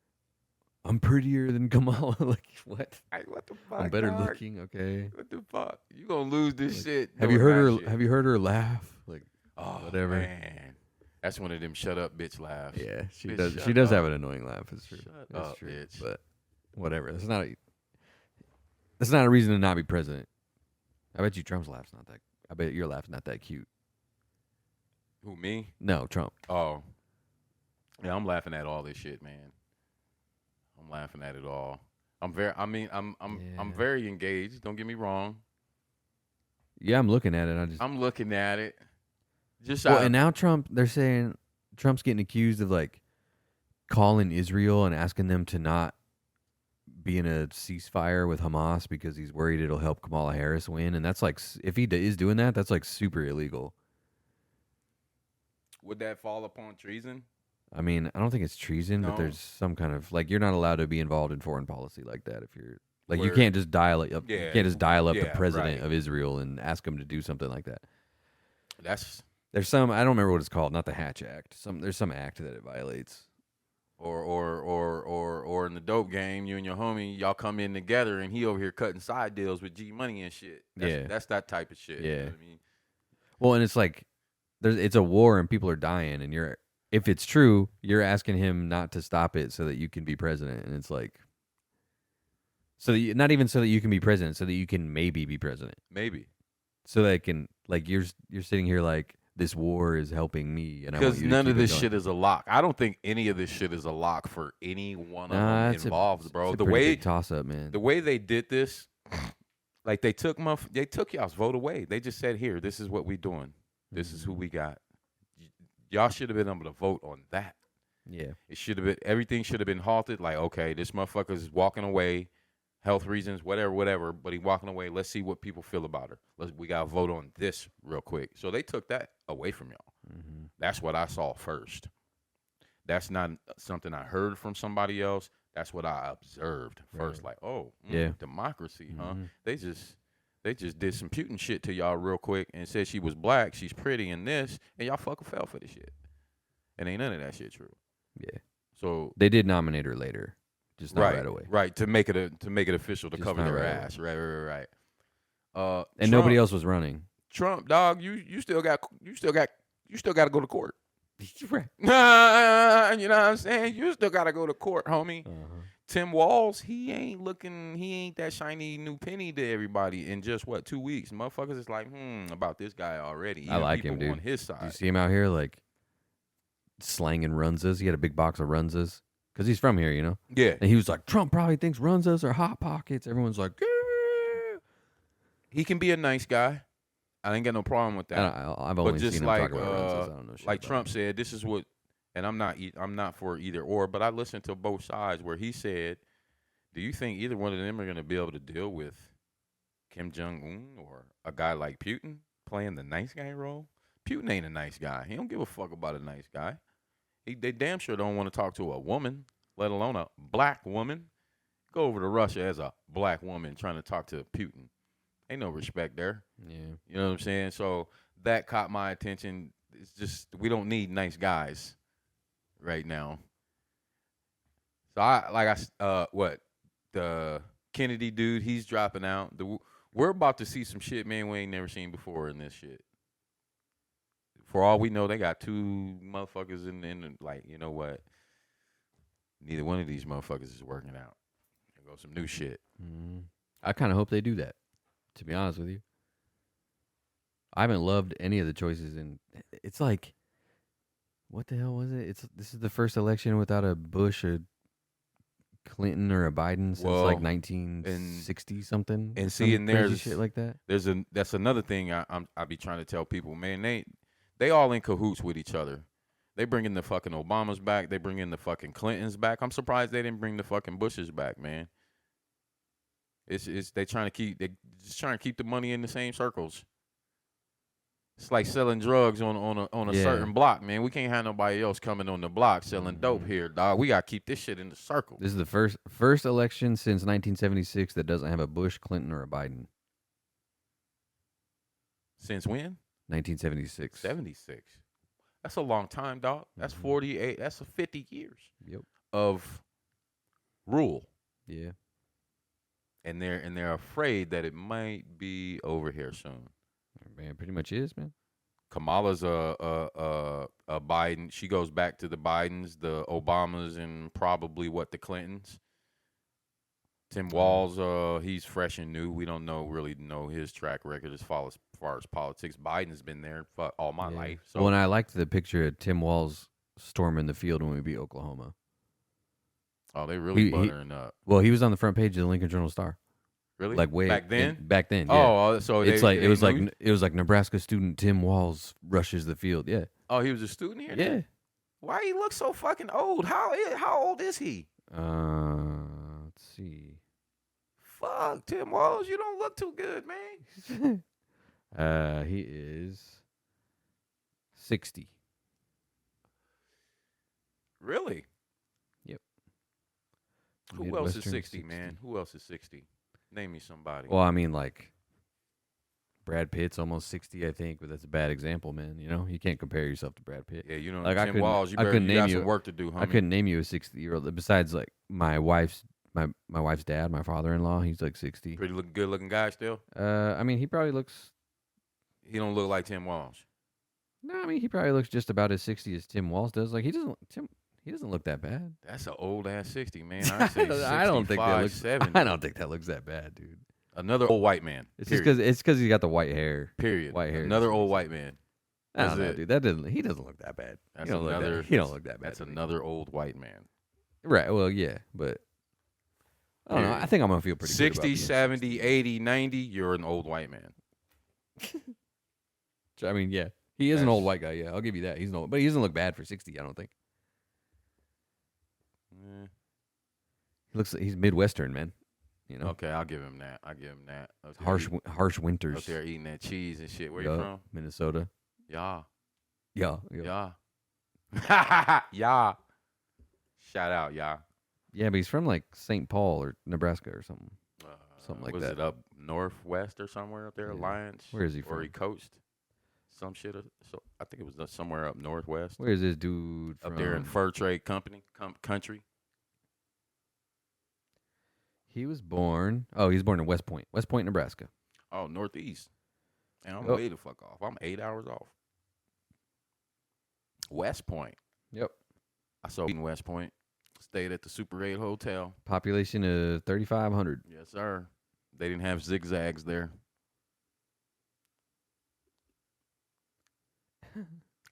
I'm prettier than Kamala. Like, what? Hey, what the fuck? I'm better dog? looking. Okay. What the fuck? You gonna lose this shit? Have you heard her? Have you heard her laugh? Like, whatever. Man. That's one of them shut up bitch laughs. Yeah, she Bitch, does. shut She does up. have an annoying laugh. It's true. Shut it's up, true. bitch. But whatever. That's not a reason to not be president. I bet you Trump's laugh's not that. I bet your laugh's not that cute. Who, me? No, Trump. Oh. Yeah, I'm laughing at all this shit, man. I'm laughing at it all. I'm very engaged. Don't get me wrong. Yeah, I'm looking at it. I'm looking at it. And now they're saying Trump's getting accused of like calling Israel and asking them to not be in a ceasefire with Hamas because he's worried it'll help Kamala Harris win. And that's like, if he is doing that, that's like super illegal. Would that fall upon treason? I mean, I don't think it's treason, No. but there's some kind of like, you're not allowed to be involved in foreign policy like that. If you're like, you can't just dial it up. Yeah. You can't just dial up the Yeah, president right. of Israel and ask him to do something like that. There's some, I don't remember what it's called, not the Hatch Act. There's some act that it violates. Or in the dope game, you and your homie, y'all come in together and he over here cutting side deals with G Money and shit. That's that type of shit. Yeah. You know what I mean? Well, and it's like, it's a war and people are dying, and if it's true, you're asking him not to stop it so that you can be president, and it's like, not even so that you can be president, so that you can maybe be president. Maybe. So that can, like, you're sitting here like, this war is helping me, and I want Because you to none keep of it this going. shit is a lock. I don't think any of this shit is a lock for any one of Nah, them it's involved, bro. It's a The pretty way big toss up, man. the way they did this, like they took y'all's vote away. They just said, "Here, this is what we doing. This is who we got." Y'all should have been able to vote on that. Yeah. It should have been everything should have been halted. Like, okay, this motherfucker's walking away, health reasons, whatever. But he walking away. Let's see what people feel about her. We gotta vote on this real quick. So they took that away from y'all. Mm-hmm. That's what I saw first. That's not something I heard from somebody else. That's what I observed first. Right. Like, oh, Yeah. democracy, huh? Mm-hmm. They just did some Putin shit to y'all real quick and said she was black, she's pretty, and this, and y'all fucking fell for the shit. And ain't none of that shit true. Yeah. So They did nominate her later, just not right away. right, to make it official to Just cover not their right ass. Right. And nobody else was running. Trump, dog, you still got to go to court. Right. You know what I'm saying? You still got to go to court, homie. Uh-huh. Tim Walz, he ain't that shiny new penny to everybody in just 2 weeks. Motherfuckers is like, about this guy already. I Even like people him, dude. on his Do you side. see him out here like slanging runzas? He had a big box of runzas because he's from here, you know. Yeah. And he was like, Trump probably thinks runzas are hot pockets. Everyone's like, He can be a nice guy. I ain't got no problem with that. I've only just seen him like, talk about runzas. I don't know shit like about Trump it. said, this is what, and I'm not for either or, but I listened to both sides where he said, do you think either one of them are going to be able to deal with Kim Jong-un or a guy like Putin playing the nice guy role? Putin ain't a nice guy. He don't give a fuck about a nice guy. They damn sure don't want to talk to a woman, let alone a black woman. Go over to Russia as a black woman trying to talk to Putin. Ain't no respect there. Yeah. You know what I'm saying? So that caught my attention. It's just we don't need nice guys right now. So the Kennedy dude, he's dropping out. We're about to see some shit, man, we ain't never seen before in this shit. For all we know, they got two motherfuckers in the, like, you know what? Neither one of these motherfuckers is working out. There goes some new shit. Mm-hmm. I kind of hope they do that, to be honest with you. I haven't loved any of the choices, and it's like, what the hell was it? This is the first election without a Bush, a Clinton, or a Biden since like 1960 something. And some see, and crazy there's shit like that. That's another thing I be trying to tell people, man. They all in cahoots with each other. They bringing the fucking Obamas back. They bringing the fucking Clintons back. I'm surprised they didn't bring the fucking Bushes back, man. They just trying to keep the money in the same circles. It's like selling drugs on a certain block, man. We can't have nobody else coming on the block selling dope here, dog. We gotta keep this shit in the circle. This is the first election since 1976 that doesn't have a Bush, Clinton, or a Biden. Since when? 1976. 76. That's a long time, dog. That's 48. That's 50 years. Yep. Of rule. Yeah. And they're afraid that it might be over here soon. Man, it pretty much is, man. Kamala's a Biden. She goes back to the Bidens, the Obamas, and probably the Clintons. Tim Walz, he's fresh and new. We don't really know his track record as far as politics. Biden's been there for all my life. So. Well, and I liked the picture of Tim Walz storming the field when we beat Oklahoma. Oh, they really buttering up. Well, he was on the front page of the Lincoln Journal-Star. Really? Like way back then? Back then. Yeah. Oh, so it was like Nebraska student Tim Walz rushes the field. Yeah. Oh, he was a student here? Yeah. Why he look so fucking old? How old is he? Let's see. Fuck, Tim Walz, you don't look too good, man. He is 60. Really? Yep. Who else is Midwestern 60, man? Who else is 60? Name me somebody. Well, I mean, like, Brad Pitt's almost 60, I think, but that's a bad example, man. You know, you can't compare yourself to Brad Pitt. Yeah, you know, like, Tim Walz, you got some work to do, homie. I couldn't name you a 60-year-old. Besides, like, my wife's dad, my father-in-law, he's like 60. Pretty good-looking guy still? I mean, he probably looks... He don't look like Tim Walz. No, I mean, he probably looks just about as 60 as Tim Walz does. Like, he doesn't look that bad. That's an old-ass 60, man. I'd say 65, I don't think that looks 70. I don't think that looks that bad, dude. Another old white man. It's just because he's got the white hair. Period. White hair. Another old white man. I Is don't know, it? dude. That doesn't. He doesn't look that bad. That's He don't look another. that. He don't look that bad. That's to me. another old white man. Right. Well, yeah, but I don't know. I Period. think I'm gonna feel pretty 60, good about being 70, 60. 80, 90, you're an old white man. I mean, yeah, he is an That's, old white guy. Yeah, I'll give you that. He's an old, but he doesn't look bad for 60. I don't think eh, he looks. He's Midwestern, man. You know, okay, I'll give him that. I'll give him that. Up there harsh, eating, harsh up winters. there eating that cheese and shit. Where you Yup, from? Minnesota. Yeah. Yeah, yeah, Yeah. Yeah. Shout out, yeah. yeah. But he's from like St. Paul or Nebraska or something. Something like was that. it up northwest or somewhere up there? Yeah. Alliance? Where is he Or from? he coached? Some shit. So I think it was somewhere up northwest. Where is this dude from? Up there in fur trade country. He was born. Oh, he was born in West Point, Nebraska. Oh, northeast. And I'm Yep. way the fuck off. I'm 8 hours off. West Point. Yep. I saw in West Point. Stayed at the Super 8 Hotel. Population of 3,500. Yes, sir. They didn't have zigzags there.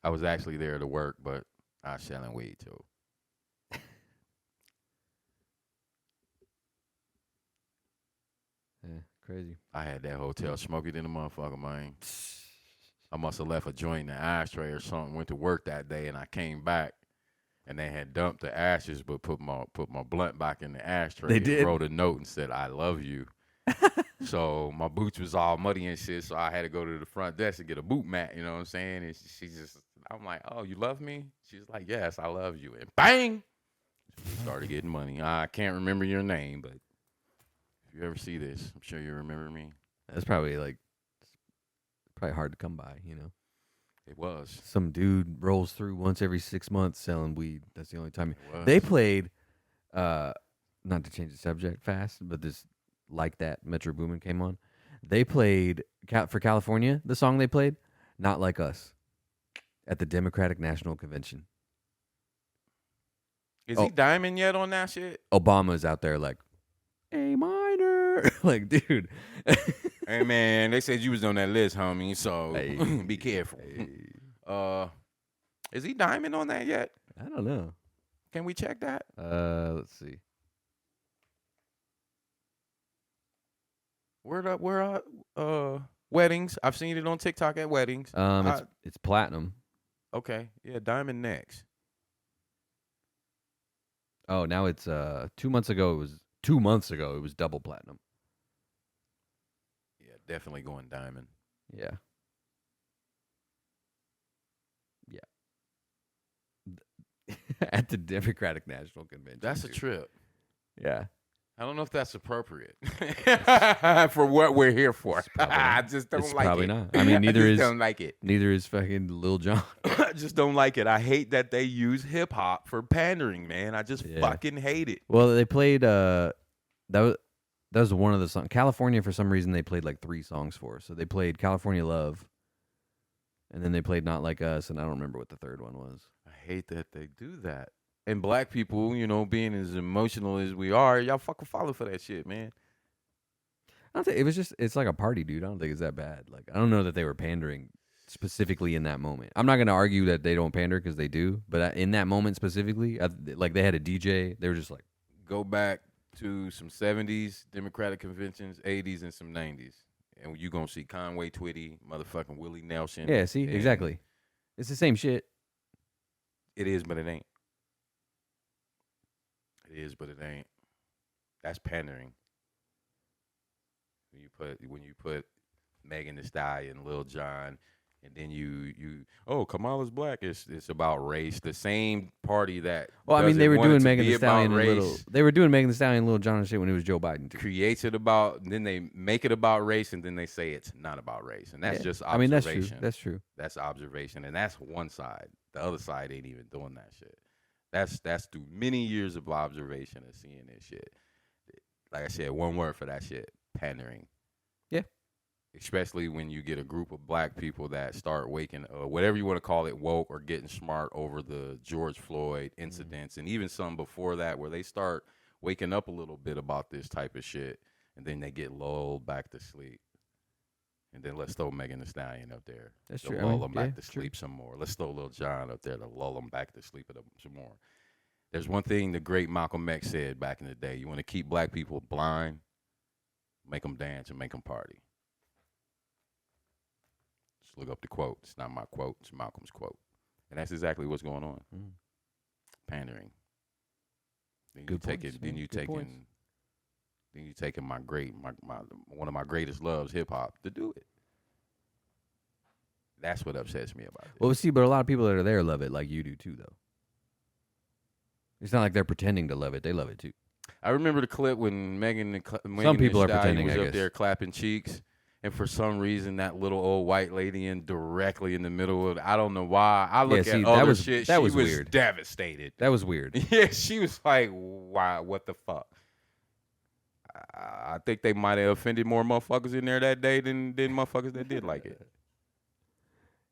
I was actually there to work, but I was selling weed too. Yeah, crazy. I had that hotel smoking in the motherfucker, man. I must have left a joint in the ashtray or something. Went to work that day, and I came back, and they had dumped the ashes, but put my blunt back in the ashtray. They and did? wrote a note and said, "I love you." So my boots was all muddy and shit. So I had to go to the front desk to get a boot mat. You know what I'm saying? And she just, I'm like, "Oh, you love me?" She's like, "Yes, I love you." And bang, we started getting money. I can't remember your name, but if you ever see this, I'm sure you remember me. That's probably hard to come by, you know. It was. Some dude rolls through once every 6 months selling weed. That's the only time. It was. They played, not to change the subject fast, but this like that Metro Boomin came on. They played for California. The song they played, "Not Like Us," at the Democratic National Convention. Is Oh. he diamond yet on that shit? Obama's out there like A minor, like dude. Hey man, they said you was on that list, homie. So Hey. be careful. Hey. Is he diamond on that yet? I don't know. Can we check that? Let's see. Where weddings? I've seen it on TikTok at weddings. It's platinum. Okay, yeah, diamond next. Oh, now it's 2 months ago. It was 2 months ago. It was double platinum. Yeah, definitely going diamond. Yeah. At the Democratic National Convention. That's a dude. trip. Yeah. I don't know if that's appropriate for what we're here for. probably not. I just don't It's like probably it. not. I mean, neither I is- just don't like it. Neither is fucking Lil Jon. I just don't like it. I hate that they use hip hop for pandering, man. I just Yeah. fucking hate it. Well, they played that was one of the songs. California, for some reason, they played like 3 songs for. So they played California Love, and then they played Not Like Us, and I don't remember what the third one was. I hate that they do that. And black people, you know, being as emotional as we are, y'all fucking follow for that shit, man. I don't think it was just. It's like a party, dude. I don't think it's that bad. Like I don't know that they were pandering specifically in that moment. I'm not gonna argue that they don't pander because they do, but in that moment specifically, like they had a DJ. They were just like, Go back to some 70s Democratic conventions, 80s, and some 90s. And you going to see Conway Twitty, motherfucking Willie Nelson. yeah, see, and exactly. It's the same shit. It is, but it ain't. It is, but it ain't. That's pandering. When you put Megan Thee Stallion, Lil Jon, and then you Kamala's black. It's about race. The same party that Well, I mean, they were doesn't want it doing to Megan be Thee about Stallion and race, Little. They were doing Megan Thee Stallion and Lil Jon and shit when it was Joe Biden too. creates it about. Then they make it about race, and then they say it's not about race, and that's Yeah. just I mean, observation. that's true. That's true. That's observation, and that's one side. The other side ain't even doing that shit. That's through many years of observation and seeing this shit. Like I said, one word for that shit: pandering. Yeah. Especially when you get a group of black people that start waking, whatever you want to call it, woke or getting smart over the George Floyd incidents, and even some before that, where they start waking up a little bit about this type of shit, and then they get lulled back to sleep. And then let's throw Megan Thee Stallion up there. That's to true. lull them back yeah, to true. sleep some more. Let's throw Lil Jon up there to lull them back to sleep some more. There's one thing the great Malcolm X said back in the day. You want to keep black people blind, make them dance and make them party. Just look up the quote. It's not my quote. It's Malcolm's quote. And that's exactly what's going on. Pandering. Then you taking my one of my greatest loves, hip hop, to do it. That's what upsets me about it. Well, see, but a lot of people that are there love it like you do too, though. It's not like they're pretending to love it; they love it too. I remember the clip when Megan Some people are pretending, was I up guess. there clapping cheeks, and for some reason that little old white lady directly in the middle of. I don't know why. I look at other shit. That she was weird. Devastated. That was weird. Yeah, she was like, "Why? What the fuck?" I think they might have offended more motherfuckers in there that day than motherfuckers that did like it.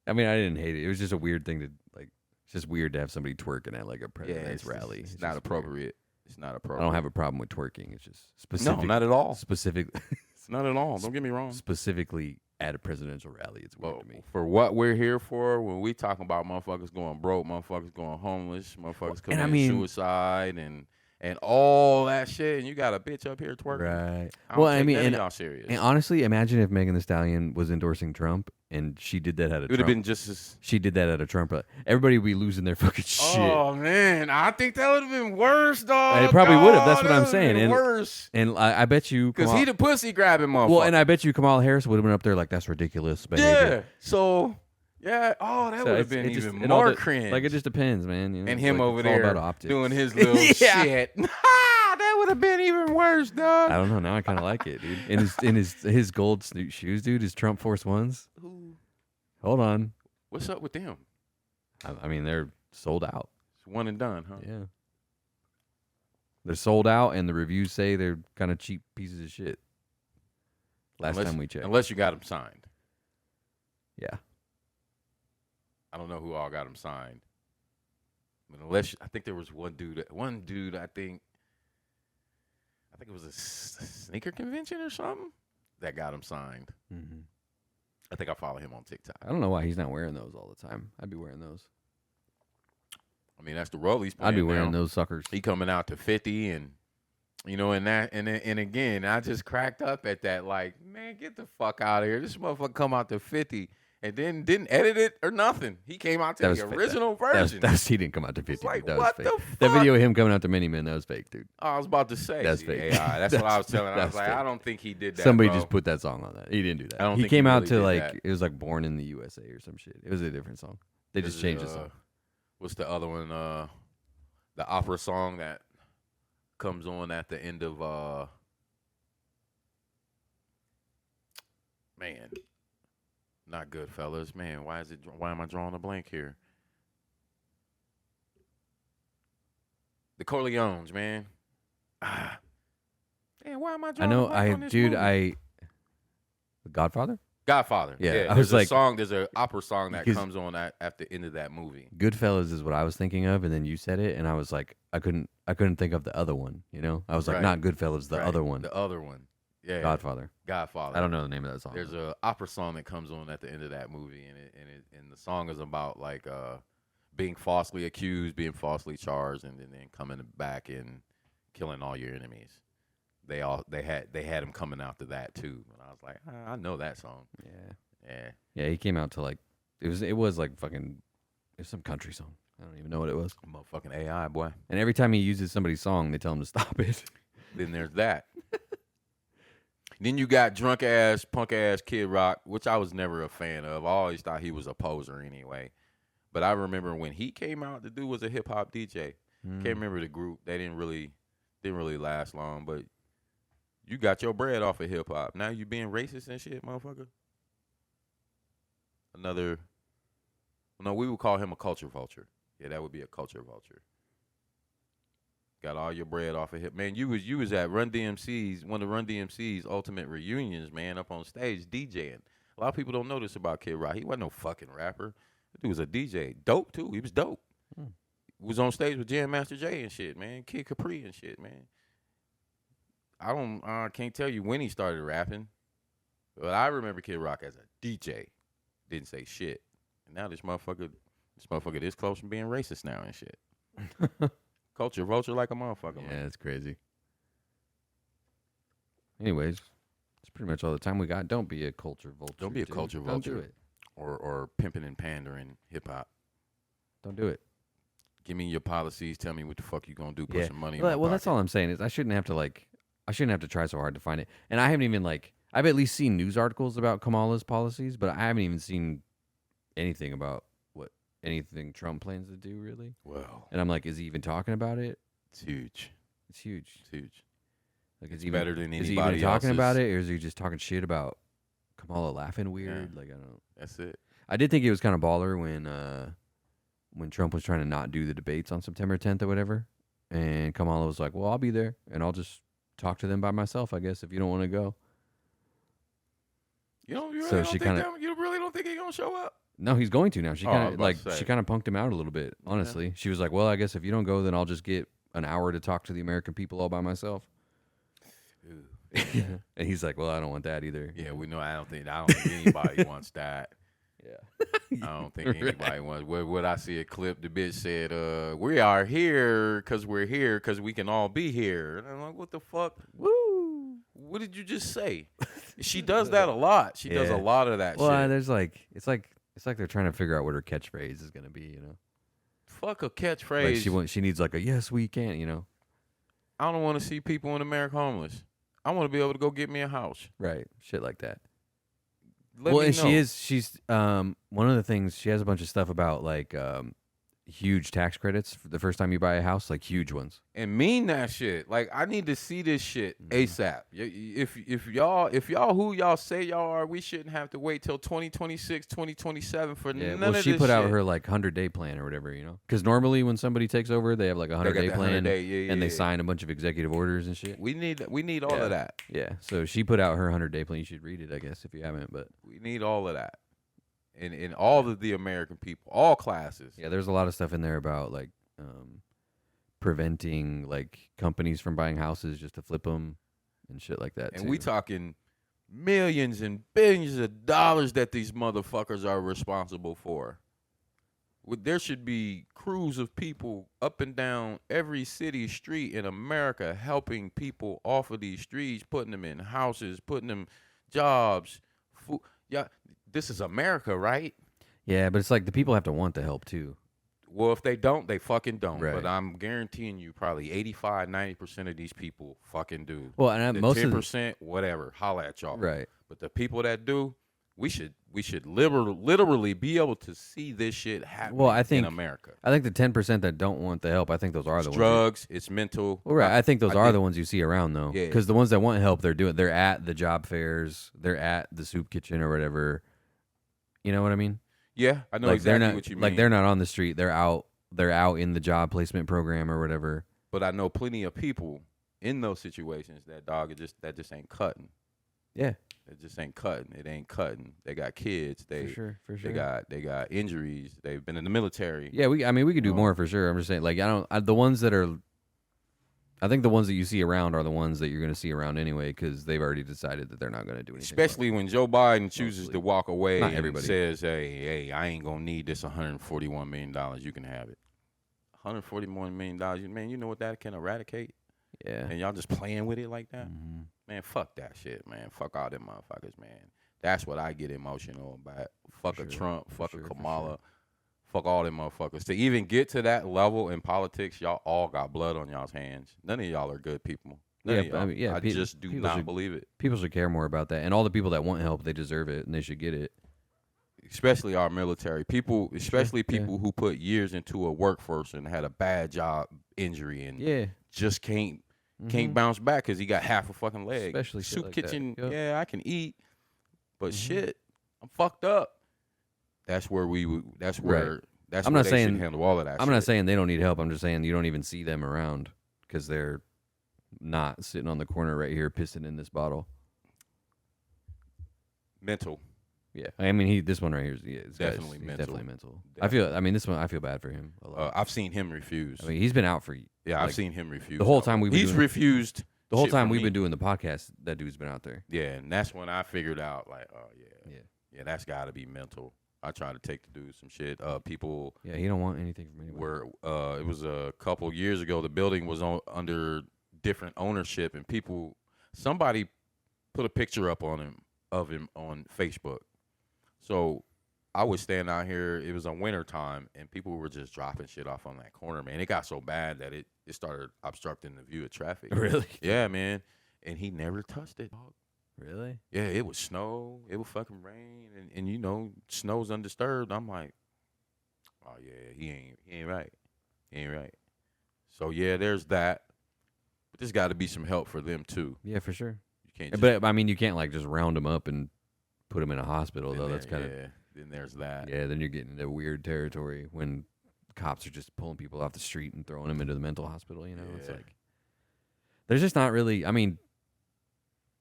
I mean, I didn't hate it. It was just a weird thing to like. It's just weird to have somebody twerking at like a president's rally. It's not appropriate. Weird. It's not appropriate. I don't have a problem with twerking. It's just specific. No, not at all. Specifically, not at all. Don't get me wrong. Specifically at a presidential rally, it's weird to me. For what we're here for, when we talking about motherfuckers going broke, motherfuckers going homeless, motherfuckers committing suicide, and all that shit, and you got a bitch up here twerking. Right. I mean, and y'all serious. And honestly, imagine if Megan Thee Stallion was endorsing Trump and she did that at a Trump. It would have been just as... She did that at a Trump. Everybody would be losing their fucking shit. Oh, man. I think that would have been worse, dog. It probably would have. That's what I'm saying. And worse. And I bet you... Because he the pussy grabbing motherfucker. Well, and I bet you Kamala Harris would have been up there like, that's ridiculous behavior. Yeah. So... Yeah, that would have been even more cringe. Like, it just depends, man. You know? And him like, over there doing his little yeah. shit. That would have been even worse, dog. I don't know. Now I kind of like it, dude. In his gold shoes, dude, his Trump Force Ones. Ooh. Hold on. What's up with them? I mean, they're sold out. It's one and done, huh? Yeah. They're sold out, and the reviews say they're kind of cheap pieces of shit. Last time we checked. Unless you got them signed. Yeah. I don't know who all got them signed. But I think there was one dude, I think it was a sneaker convention or something that got him signed. Mm-hmm. I think I follow him on TikTok. I don't know why he's not wearing those all the time. I'd be wearing those. I mean, that's the role he's playing. I'd be wearing those suckers. He coming out to 50 and, you know, and again, I just cracked up at that. Like, man, get the fuck out of here. This motherfucker come out to 50. And then didn't edit it or nothing. He came out to the original version. He didn't come out to 50. Like, that what was fake. the fuck? That video of him coming out to Mini Men, that was fake, dude. I was about to say. That's fake. AI. That's what I was telling. I was like, fake. I don't think he did that. Somebody bro. just put that song on that. He didn't do that. I don't he think came he out really to did like, that. it was like Born in the USA or some shit. It was a different song. They just changed the song. What's the other one? The opera song that comes on at the end of man. Not good, fellas. Man, why am I drawing a blank here? The Corleones, man. Man, why am I drawing a blank on this movie? The Godfather? Godfather. Yeah, I there's was like, there's an opera song that comes on at the end of that movie. Goodfellas is what I was thinking of, and then you said it, and I was like, I couldn't think of the other one, you know? I was like, not Goodfellas, the other one. The other one. Yeah. Godfather. I don't know the name of that song. There's an opera song that comes on at the end of that movie, and the song is about like being falsely accused, being falsely charged, and then coming back and killing all your enemies. They had him coming after that too, and I was like, I know that song. Yeah. He came out to like it was like fucking it was some country song. I don't even know what it was. Motherfucking AI boy. And every time he uses somebody's song, they tell him to stop it. Then there's that. Then you got drunk ass, punk ass Kid Rock, which I was never a fan of. I always thought he was a poser anyway. But I remember when he came out, the dude was a hip hop DJ. Can't remember the group. They didn't really last long. But you got your bread off of hip hop. Now you being racist and shit, motherfucker. No, we would call him a culture vulture. Yeah, that would be a culture vulture. Got all your bread off of him. Man, you was at Run DMC's, one of Run DMC's ultimate reunions, man, up on stage DJing. A lot of people don't know this about Kid Rock. He wasn't no fucking rapper. That dude was a DJ. Dope, too. He was dope. Was on stage with Jam Master Jay and shit, man. Kid Capri and shit, man. I can't tell you when he started rapping, But I remember Kid Rock as a DJ. Didn't say shit. And now this motherfucker this close from being racist now and shit. Culture vulture like a motherfucker, Yeah, man. it's crazy. Anyways, that's pretty much all the time we got. Don't be a culture vulture. Don't be a dude. culture Don't vulture. do it. Or pimping and pandering hip hop. Don't do it. Give me your policies. Tell me what the fuck you gonna do. Put some money in my Well, pocket. that's all I'm saying is I shouldn't have to try so hard to find it. And I haven't even I've at least seen news articles about Kamala's policies, but I haven't even seen anything about anything Trump plans to do really. Well, And I'm like, is he even talking about it? it's huge. It's huge. It's huge. Like, It's is he better than is he anybody even talking else's. about it, or is he just talking shit about Kamala laughing weird? Yeah. Like, I don't. That's it. I did think it was kind of baller when Trump was trying to not do the debates on September 10th or whatever, and Kamala was like, "Well, I'll be there, and I'll just talk to them by myself, I guess, if you don't want to go." You really So don't she think kinda- that, you really don't think he's gonna show up? No, he's going to now. She Oh, I was kind of about to say. she kind of punked him out a little bit. Honestly, she was like, "Well, I guess if you don't go, then I'll just get an hour to talk to the American people all by myself." Ooh. And he's like, "Well, I don't want that either." Yeah, we know. I don't think anybody wants that. Yeah. I don't think anybody wants. What I see a clip, the bitch said, "We are here because we're here because we can all be here." And I'm like, "What the fuck? Woo! What did you just say?" She does that a lot. She does a Yeah. lot of that Well, shit. there's it's like they're trying to figure out what her catchphrase is gonna be. You know, Fuck a like catchphrase. she needs like a "yes we can." You know, I don't want to see people in America homeless. I want to be able to go get me a house. right? Shit like that. Let Well, me and know. she's one of the things she has a bunch of stuff about huge tax credits for the first time you buy a house, like huge ones. And mean that shit. Like I need to see this shit ASAP. If y'all who y'all say y'all are, we shouldn't have to wait till 2026, 2027 for Yeah, none well, of she this put out shit. her 100-day plan or whatever, you know, because normally when somebody takes over, they have like a They got 100-day that plan, 100-day, yeah, and they yeah. sign a bunch of executive orders and shit. We need all Yeah. of that. Yeah, so she put out her 100-day plan. You should read it, I guess, if you haven't. But We need all of that. And all of the American people, all classes. yeah, there's a lot of stuff in there about preventing companies from buying houses just to flip them and shit like that. And too. we talking millions and billions of dollars that these motherfuckers are responsible for. There should be crews of people up and down every city street in America helping people off of these streets, putting them in houses, putting them jobs. Food. Yeah, this is America, right? Yeah, but it's like the people have to want the help too. Well, if they don't, they fucking don't. Right. But I'm guaranteeing you probably 85, 90% of these people fucking do. Well, and The most of 10%, whatever, holla at y'all. right. But the people that do, we should literally be able to see this shit happening Well, I think in America. I think the 10% that don't want the help, I think those are the It's ones. drugs, it's mental. Well, right. I think those I are think- the ones you see around though. Yeah. Because the ones that want help, they're at the job fairs, they're at the soup kitchen or whatever. You know what I mean? Yeah, I know Like exactly they're not what you mean. like they're not on the street. They're out in the job placement program or whatever. But I know plenty of people in those situations that that just ain't cutting. Yeah. It just ain't cutting. It ain't cutting. They got kids. For sure. They got injuries. They've been in the military. Yeah, we could do Oh. more for sure. I'm just saying, the ones that are, I think the ones that you see around are the ones that you're going to see around anyway, because they've already decided that they're not going to do anything. about it. Especially when Joe Biden chooses Mostly. to walk away Not and everybody. says, hey, I ain't going to need this $141 million. You can have it. $141 million, man, you know what that can eradicate? Yeah. And y'all just playing with it like that? Mhm. Man, fuck that shit, man. Fuck all them motherfuckers, man. That's what I get emotional about. Fuck For a sure. Trump, For fuck sure, a for Kamala. sure. Fuck all them motherfuckers. To even get to that level in politics, y'all all got blood on y'all's hands. None of y'all are good people. None Yeah, of but I y'all. mean, yeah, I pe- just do people not should- believe it. People should care more about that, and all the people that want help, they deserve it, and they should get it. Especially our military people, especially yeah. people who put years into a workforce and had a bad job injury and Yeah. just can't Mhm. bounce back because he got half a fucking leg. Especially shit Soup like that. kitchen, Yep. yeah, I can eat, but Mhm. shit, I'm fucked up. That's where That's where. That's I'm where not they saying- should handle all of that. I'm shit. not saying they don't need help. I'm just saying you don't even see them around because they're not sitting on the corner right here pissing in this bottle. mental. Yeah, I mean, this one right here is Definitely he's mental. definitely mental. Definitely. This one I feel bad for him a lot. I've seen him refuse. I mean, he's been out for yeah, I've like, seen him refuse. the whole time we've been He's doing it. refused The whole shit time for we've me. been doing the podcast, that dude's been out there. Yeah, and that's when I figured out like, oh Yeah. yeah, that's got to be mental. I tried to take the dude some shit. People Yeah, he don't want anything from anyone. were it was a couple years ago. The building was under different ownership, and somebody put a picture up on him of him on Facebook. So I would stand out here. It was on winter time, and people were just dropping shit off on that corner. Man, it got so bad that it started obstructing the view of traffic. Really? Yeah, man. And he never touched it, dog. Really? Yeah, it would snow, it would fucking rain, and you know, snow's undisturbed. I'm like, oh yeah, he ain't right. He ain't right. So yeah, there's that. But there's gotta be some help for them too. Yeah, for sure. You can't just But I mean, you can't like just round them up and put them in a hospital though. That's kind of then there's that. yeah. Then you're getting into weird territory when cops are just pulling people off the street and throwing them into the mental hospital. You know, it's Yeah. like there's just not really. I mean,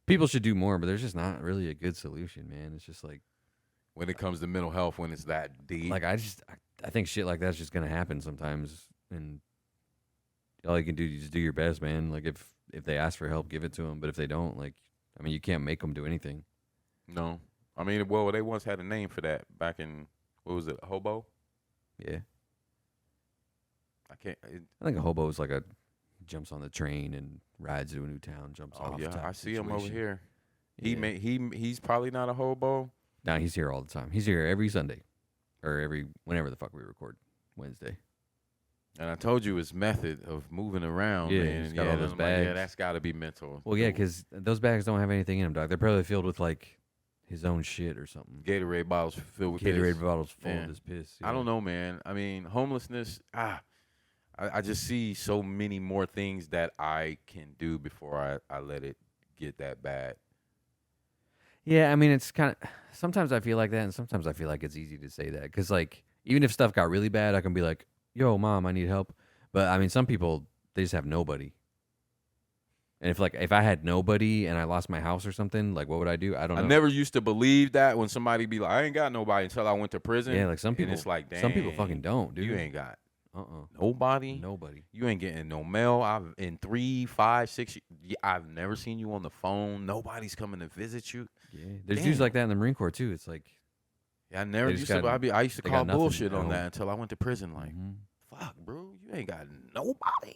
people should do more, but there's just not really a good solution, man. It's just like When it comes to mental health, when it's that deep. I think shit like that's just gonna happen sometimes, and all you can do is just do your best, man. Like if they ask for help, give it to them. But if they don't, like, I mean, you can't make them do anything. No. I mean, well, they once had a name for that back in, what was it, hobo? Yeah, I can't. I think a hobo is like a jumps on the train and rides to a new town, jumps off. Yeah, type I see him over situation. here. Yeah. He's probably not a hobo. Nah, he's here all the time. He's here every Sunday, or whenever the fuck we record, Wednesday. And I told you his method of moving around, Yeah, man. he's got all those I'm like, yeah, bags. that's got to be mental. Well, yeah, because those bags don't have anything in them, dog. They're probably filled with like his own shit or something. Gatorade bottles filled with Gatorade piss. bottles full Yeah. of his piss. I don't know, man. I mean, homelessness. I just see so many more things that I can do before I let it get that bad. Yeah, I mean, it's kind of sometimes I feel like that, and sometimes I feel like it's easy to say that because, like, even if stuff got really bad, I can be like, "Yo, mom, I need help." But I mean, some people they just have nobody. And if I had nobody and I lost my house or something, like, what would I do? I don't know. I never used to believe that when somebody be like, "I ain't got nobody" until I went to prison. Yeah, like some people. And it's like, dang, some people fucking don't, dude. You ain't got nobody. You ain't getting no mail. In 3, 5, 6 years, I've never seen you on the phone. Nobody's coming to visit you. Yeah, there's dudes Damn. like that in the Marine Corps too. It's like, Yeah, I never They just used to. got- I used to they call got nothing bullshit at on home. that until I went to prison. Like, fuck, bro, you ain't got nobody.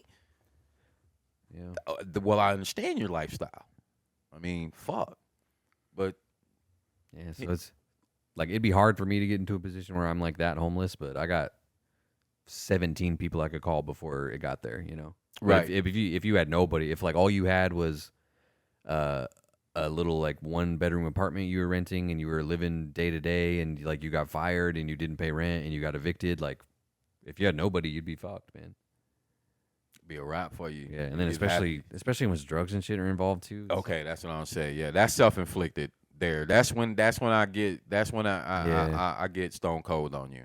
yeah, Well, I understand your lifestyle. I mean, fuck, but yeah. So it's like it'd be hard for me to get into a position where I'm like that homeless, but I got 17 people I could call before it got there. You know, But Right. If you had nobody, if like all you had was a little like 1-bedroom apartment you were renting and you were living day to day and like you got fired and you didn't pay rent and you got evicted, like if you had nobody, you'd be fucked, man. be a wrap for you. Yeah, and then You'd have- especially when drugs and shit are involved too. Okay, that's what I'm saying. Yeah, that's self-inflicted. There, that's when I get stone cold on you,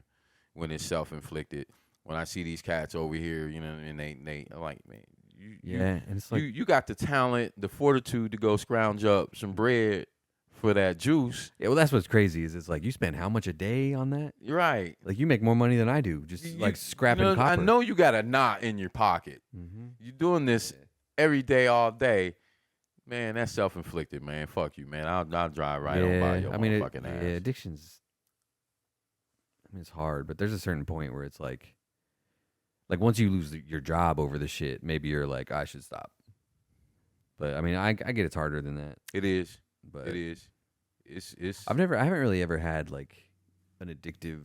when it's self-inflicted. When I see these cats over here, you know, and they I'm like, man, Yeah, and it's like you got the talent, the fortitude to go scrounge up some bread for that juice. yeah. Well, that's what's crazy is it's like you spend how much a day on that? You're right. Like you make more money than I do, just like scrapping you know, copper. I know you got a knot in your pocket. Mm-hmm. You're doing this every day, all day. Man, that's self-inflicted, man. Fuck you, man. I'll drive right on by your motherfucking ass. Yeah, addictions. I mean, it's hard, but there's a certain point where it's like once you lose your job over the shit, maybe you're like, I should stop. But I mean, I get it's harder than that. It is. But It is. It's. I haven't really ever had like an addictive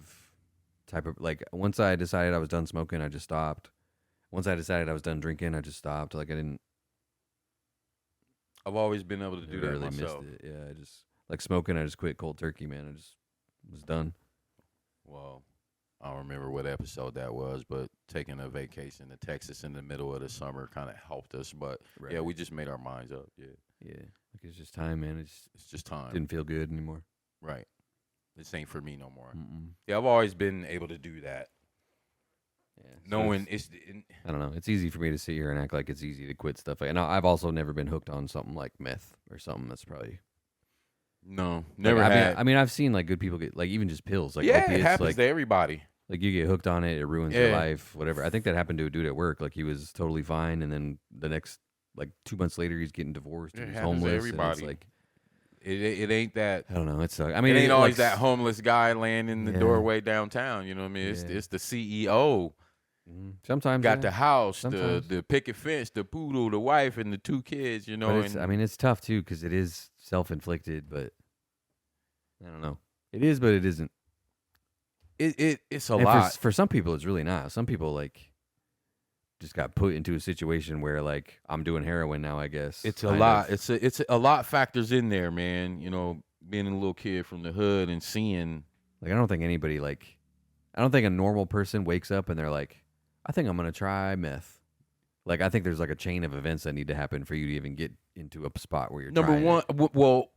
type of like. Once I decided I was done smoking, I just stopped. Once I decided I was done drinking, I just stopped. Like I didn't. I've always been able to do never that really myself. missed it. Yeah, I just like smoking. I just quit cold turkey, man. I just was done. Well, I don't remember what episode that was, but taking a vacation to Texas in the middle of the summer kind of helped us. But Right. yeah, we just made our minds up. Yeah, Yeah, like it's just time, man. It just it's just time. didn't feel good anymore. Right. This ain't for me no more. Mm-mm. Yeah, I've always been able to do that. Yeah, so Knowing it's- it's I don't know. It's easy for me to sit here and act like it's easy to quit stuff. And I've also never been hooked on something like meth or something that's probably no, like, never I mean, had. I mean, I've seen like good people get like even just pills, like yeah, opiates, it happens like to everybody. like you get hooked on it, it ruins your Yeah. life, whatever. I think that happened to a dude at work. Like he was totally fine, and then the next like 2 months later he's getting divorced It and he's happens to homeless. And it's everybody. like, It ain't that. I don't know. It's I It mean, ain't it, always like, that homeless guy laying in the yeah, doorway downtown. You know what I mean? yeah. It's the CEO Sometimes, got yeah, the house, sometimes. the picket fence, the poodle, the wife, and the 2 kids. You But know, it's, I and mean, it's tough too because it is self-inflicted. But I don't know. It is, but it isn't. it's a And lot. for some people, it's really not. Some people like just got put into a situation where like I'm doing heroin now. I guess It's a kind lot. of. It's a lot factors in there, man. You know, being a little kid from the hood and seeing. Like I don't think anybody like. I don't think a normal person wakes up and they're like, I think I'm gonna try meth. Like I think there's like a chain of events that need to happen for you to even get into a spot where you're Number trying one, it. well,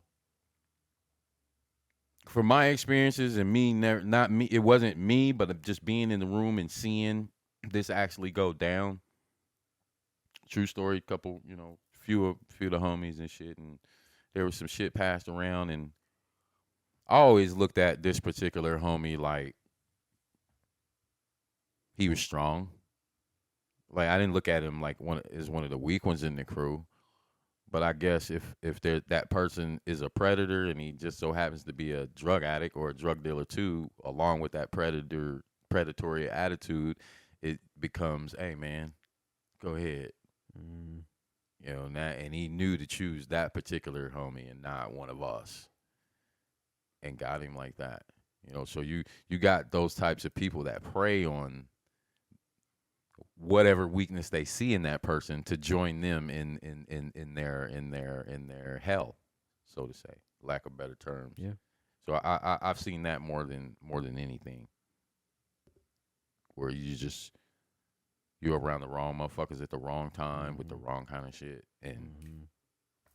from my experiences and me, never, not me, it wasn't me, but just being in the room and seeing this actually go down. True story. Couple, few of the homies and shit, and there was some shit passed around, and I always looked at this particular homie like he was strong. Like I didn't look at him like one of the weak ones in the crew. But I guess if that person is a predator and he just so happens to be a drug addict or a drug dealer too, along with that predatory attitude, it becomes, hey man, go ahead. Mm, And he knew to choose that particular homie and not one of us, and got him like that. So you got those types of people that prey on whatever weakness they see in that person to join them in their hell, so to say, lack of better terms. yeah. So I've seen that more than anything, where you're around the wrong motherfuckers at the wrong time with the wrong kind of shit, and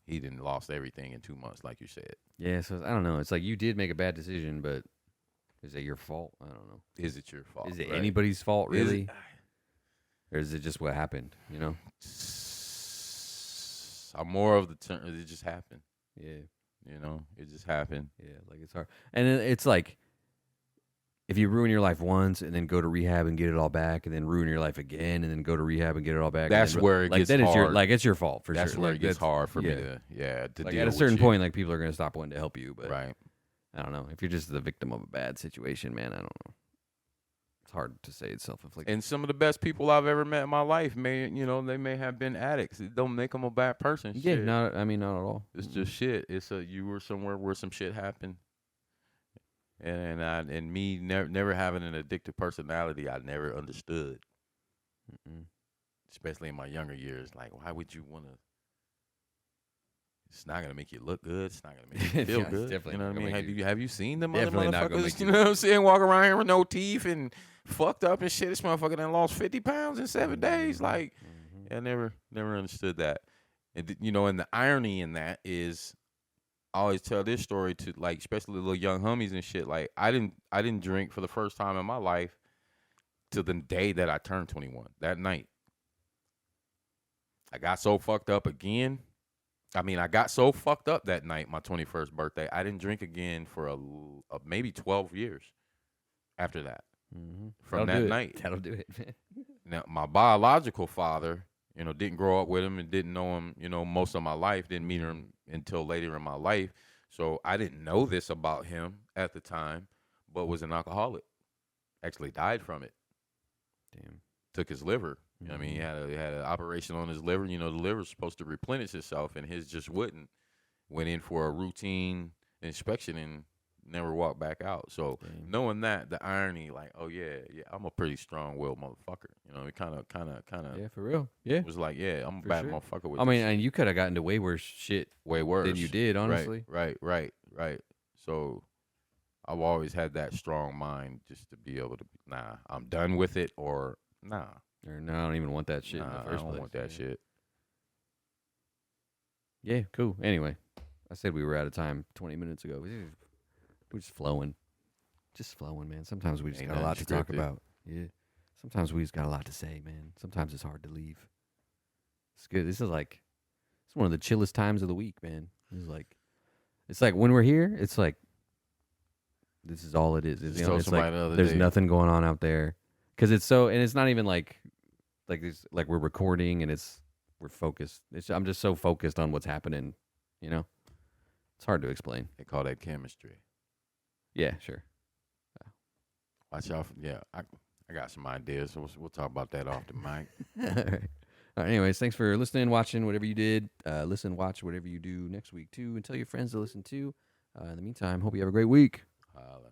he didn't lost everything in 2 months, like you said. Yeah. So I don't know. It's like you did make a bad decision, but is it your fault? I don't know. Is it your fault? Is it right? anybody's fault Is really? Or is it just what happened? I'm more of the term. It just happened. Yeah. It just happened. Yeah. Like it's hard. And it's like if you ruin your life once and then go to rehab and get it all back and then ruin your life again and then go to rehab and get it all back. That's where it like gets then it's hard. it's your fault for That's sure. where Like, it gets hard for me yeah. to Like deal at a with certain shit. point, like people are gonna stop wanting to help you. But Right. I don't know. If you're just the victim of a bad situation, man, I don't know. It's hard to say it's self-inflicted. And some of the best people I've ever met in my life they may have been addicts. It don't make them a bad person. Yeah, Shit. not at all. It's just shit. It's you were somewhere where some shit happened, and me never having an addictive personality, I never understood. Mm-mm. Especially in my younger years, like why would you want to? It's not gonna make you look good. It's not gonna make you feel Yeah, it's good. definitely You know not what I gonna mean? make Have you seen them other Definitely not gonna motherfuckers? make You you- know what I'm saying? Walk around here with no teeth and fucked up and shit. This motherfucker done lost 50 pounds in 7 days. Like, I never understood that. And and the irony in that is, I always tell this story to like, especially little young homies and shit. Like, I didn't drink for the first time in my life till the day that I turned 21. That night, I got so fucked up again. I got so fucked up that night, my 21st birthday. I didn't drink again for maybe 12 years after that. From that night. That'll do it, man. Now, my biological father, didn't grow up with him and didn't know him, most of my life. Didn't meet him until later in my life. So I didn't know this about him at the time, but was an alcoholic. Actually died from it. Damn. Took his liver. I mean, he had an operation on his liver. The liver's supposed to replenish itself, and his just wouldn't. Went in for a routine inspection and never walked back out. So knowing that, the irony, like, oh yeah, I'm a pretty strong-willed motherfucker. It kind of, Yeah, for real. Yeah. was like, yeah, I'm a bad motherfucker. With I mean, this and you could have gotten to way worse shit way worse than you did, honestly. Right. So I've always had that strong mind just to be able to, nah, I'm done with it, or nah. Or no, I don't even want that shit in the Nah, first I don't place. want that shit. Yeah, cool. Anyway, I said we were out of time 20 minutes ago. We're just flowing. Just flowing, man. Sometimes we just Ain't got a lot to nothing talk scripted. about. Yeah. Sometimes we just got a lot to say, man. Sometimes it's hard to leave. It's good. It's one of the chillest times of the week, man. It's like when we're here, it's like this is all it is. Just told somebody the other there's day. nothing going on out there. Cuz it's so, and it's not even like we're recording and it's we're focused. I'm just so focused on what's happening. You know, it's hard to explain. They call that chemistry. Yeah, sure. Watch out. I got some ideas. So we'll talk about that off the mic. All right. All right. Anyways, thanks for listening, watching, whatever you did. Listen, watch, whatever you do next week too, and tell your friends to listen too. In the meantime, hope you have a great week. Holla.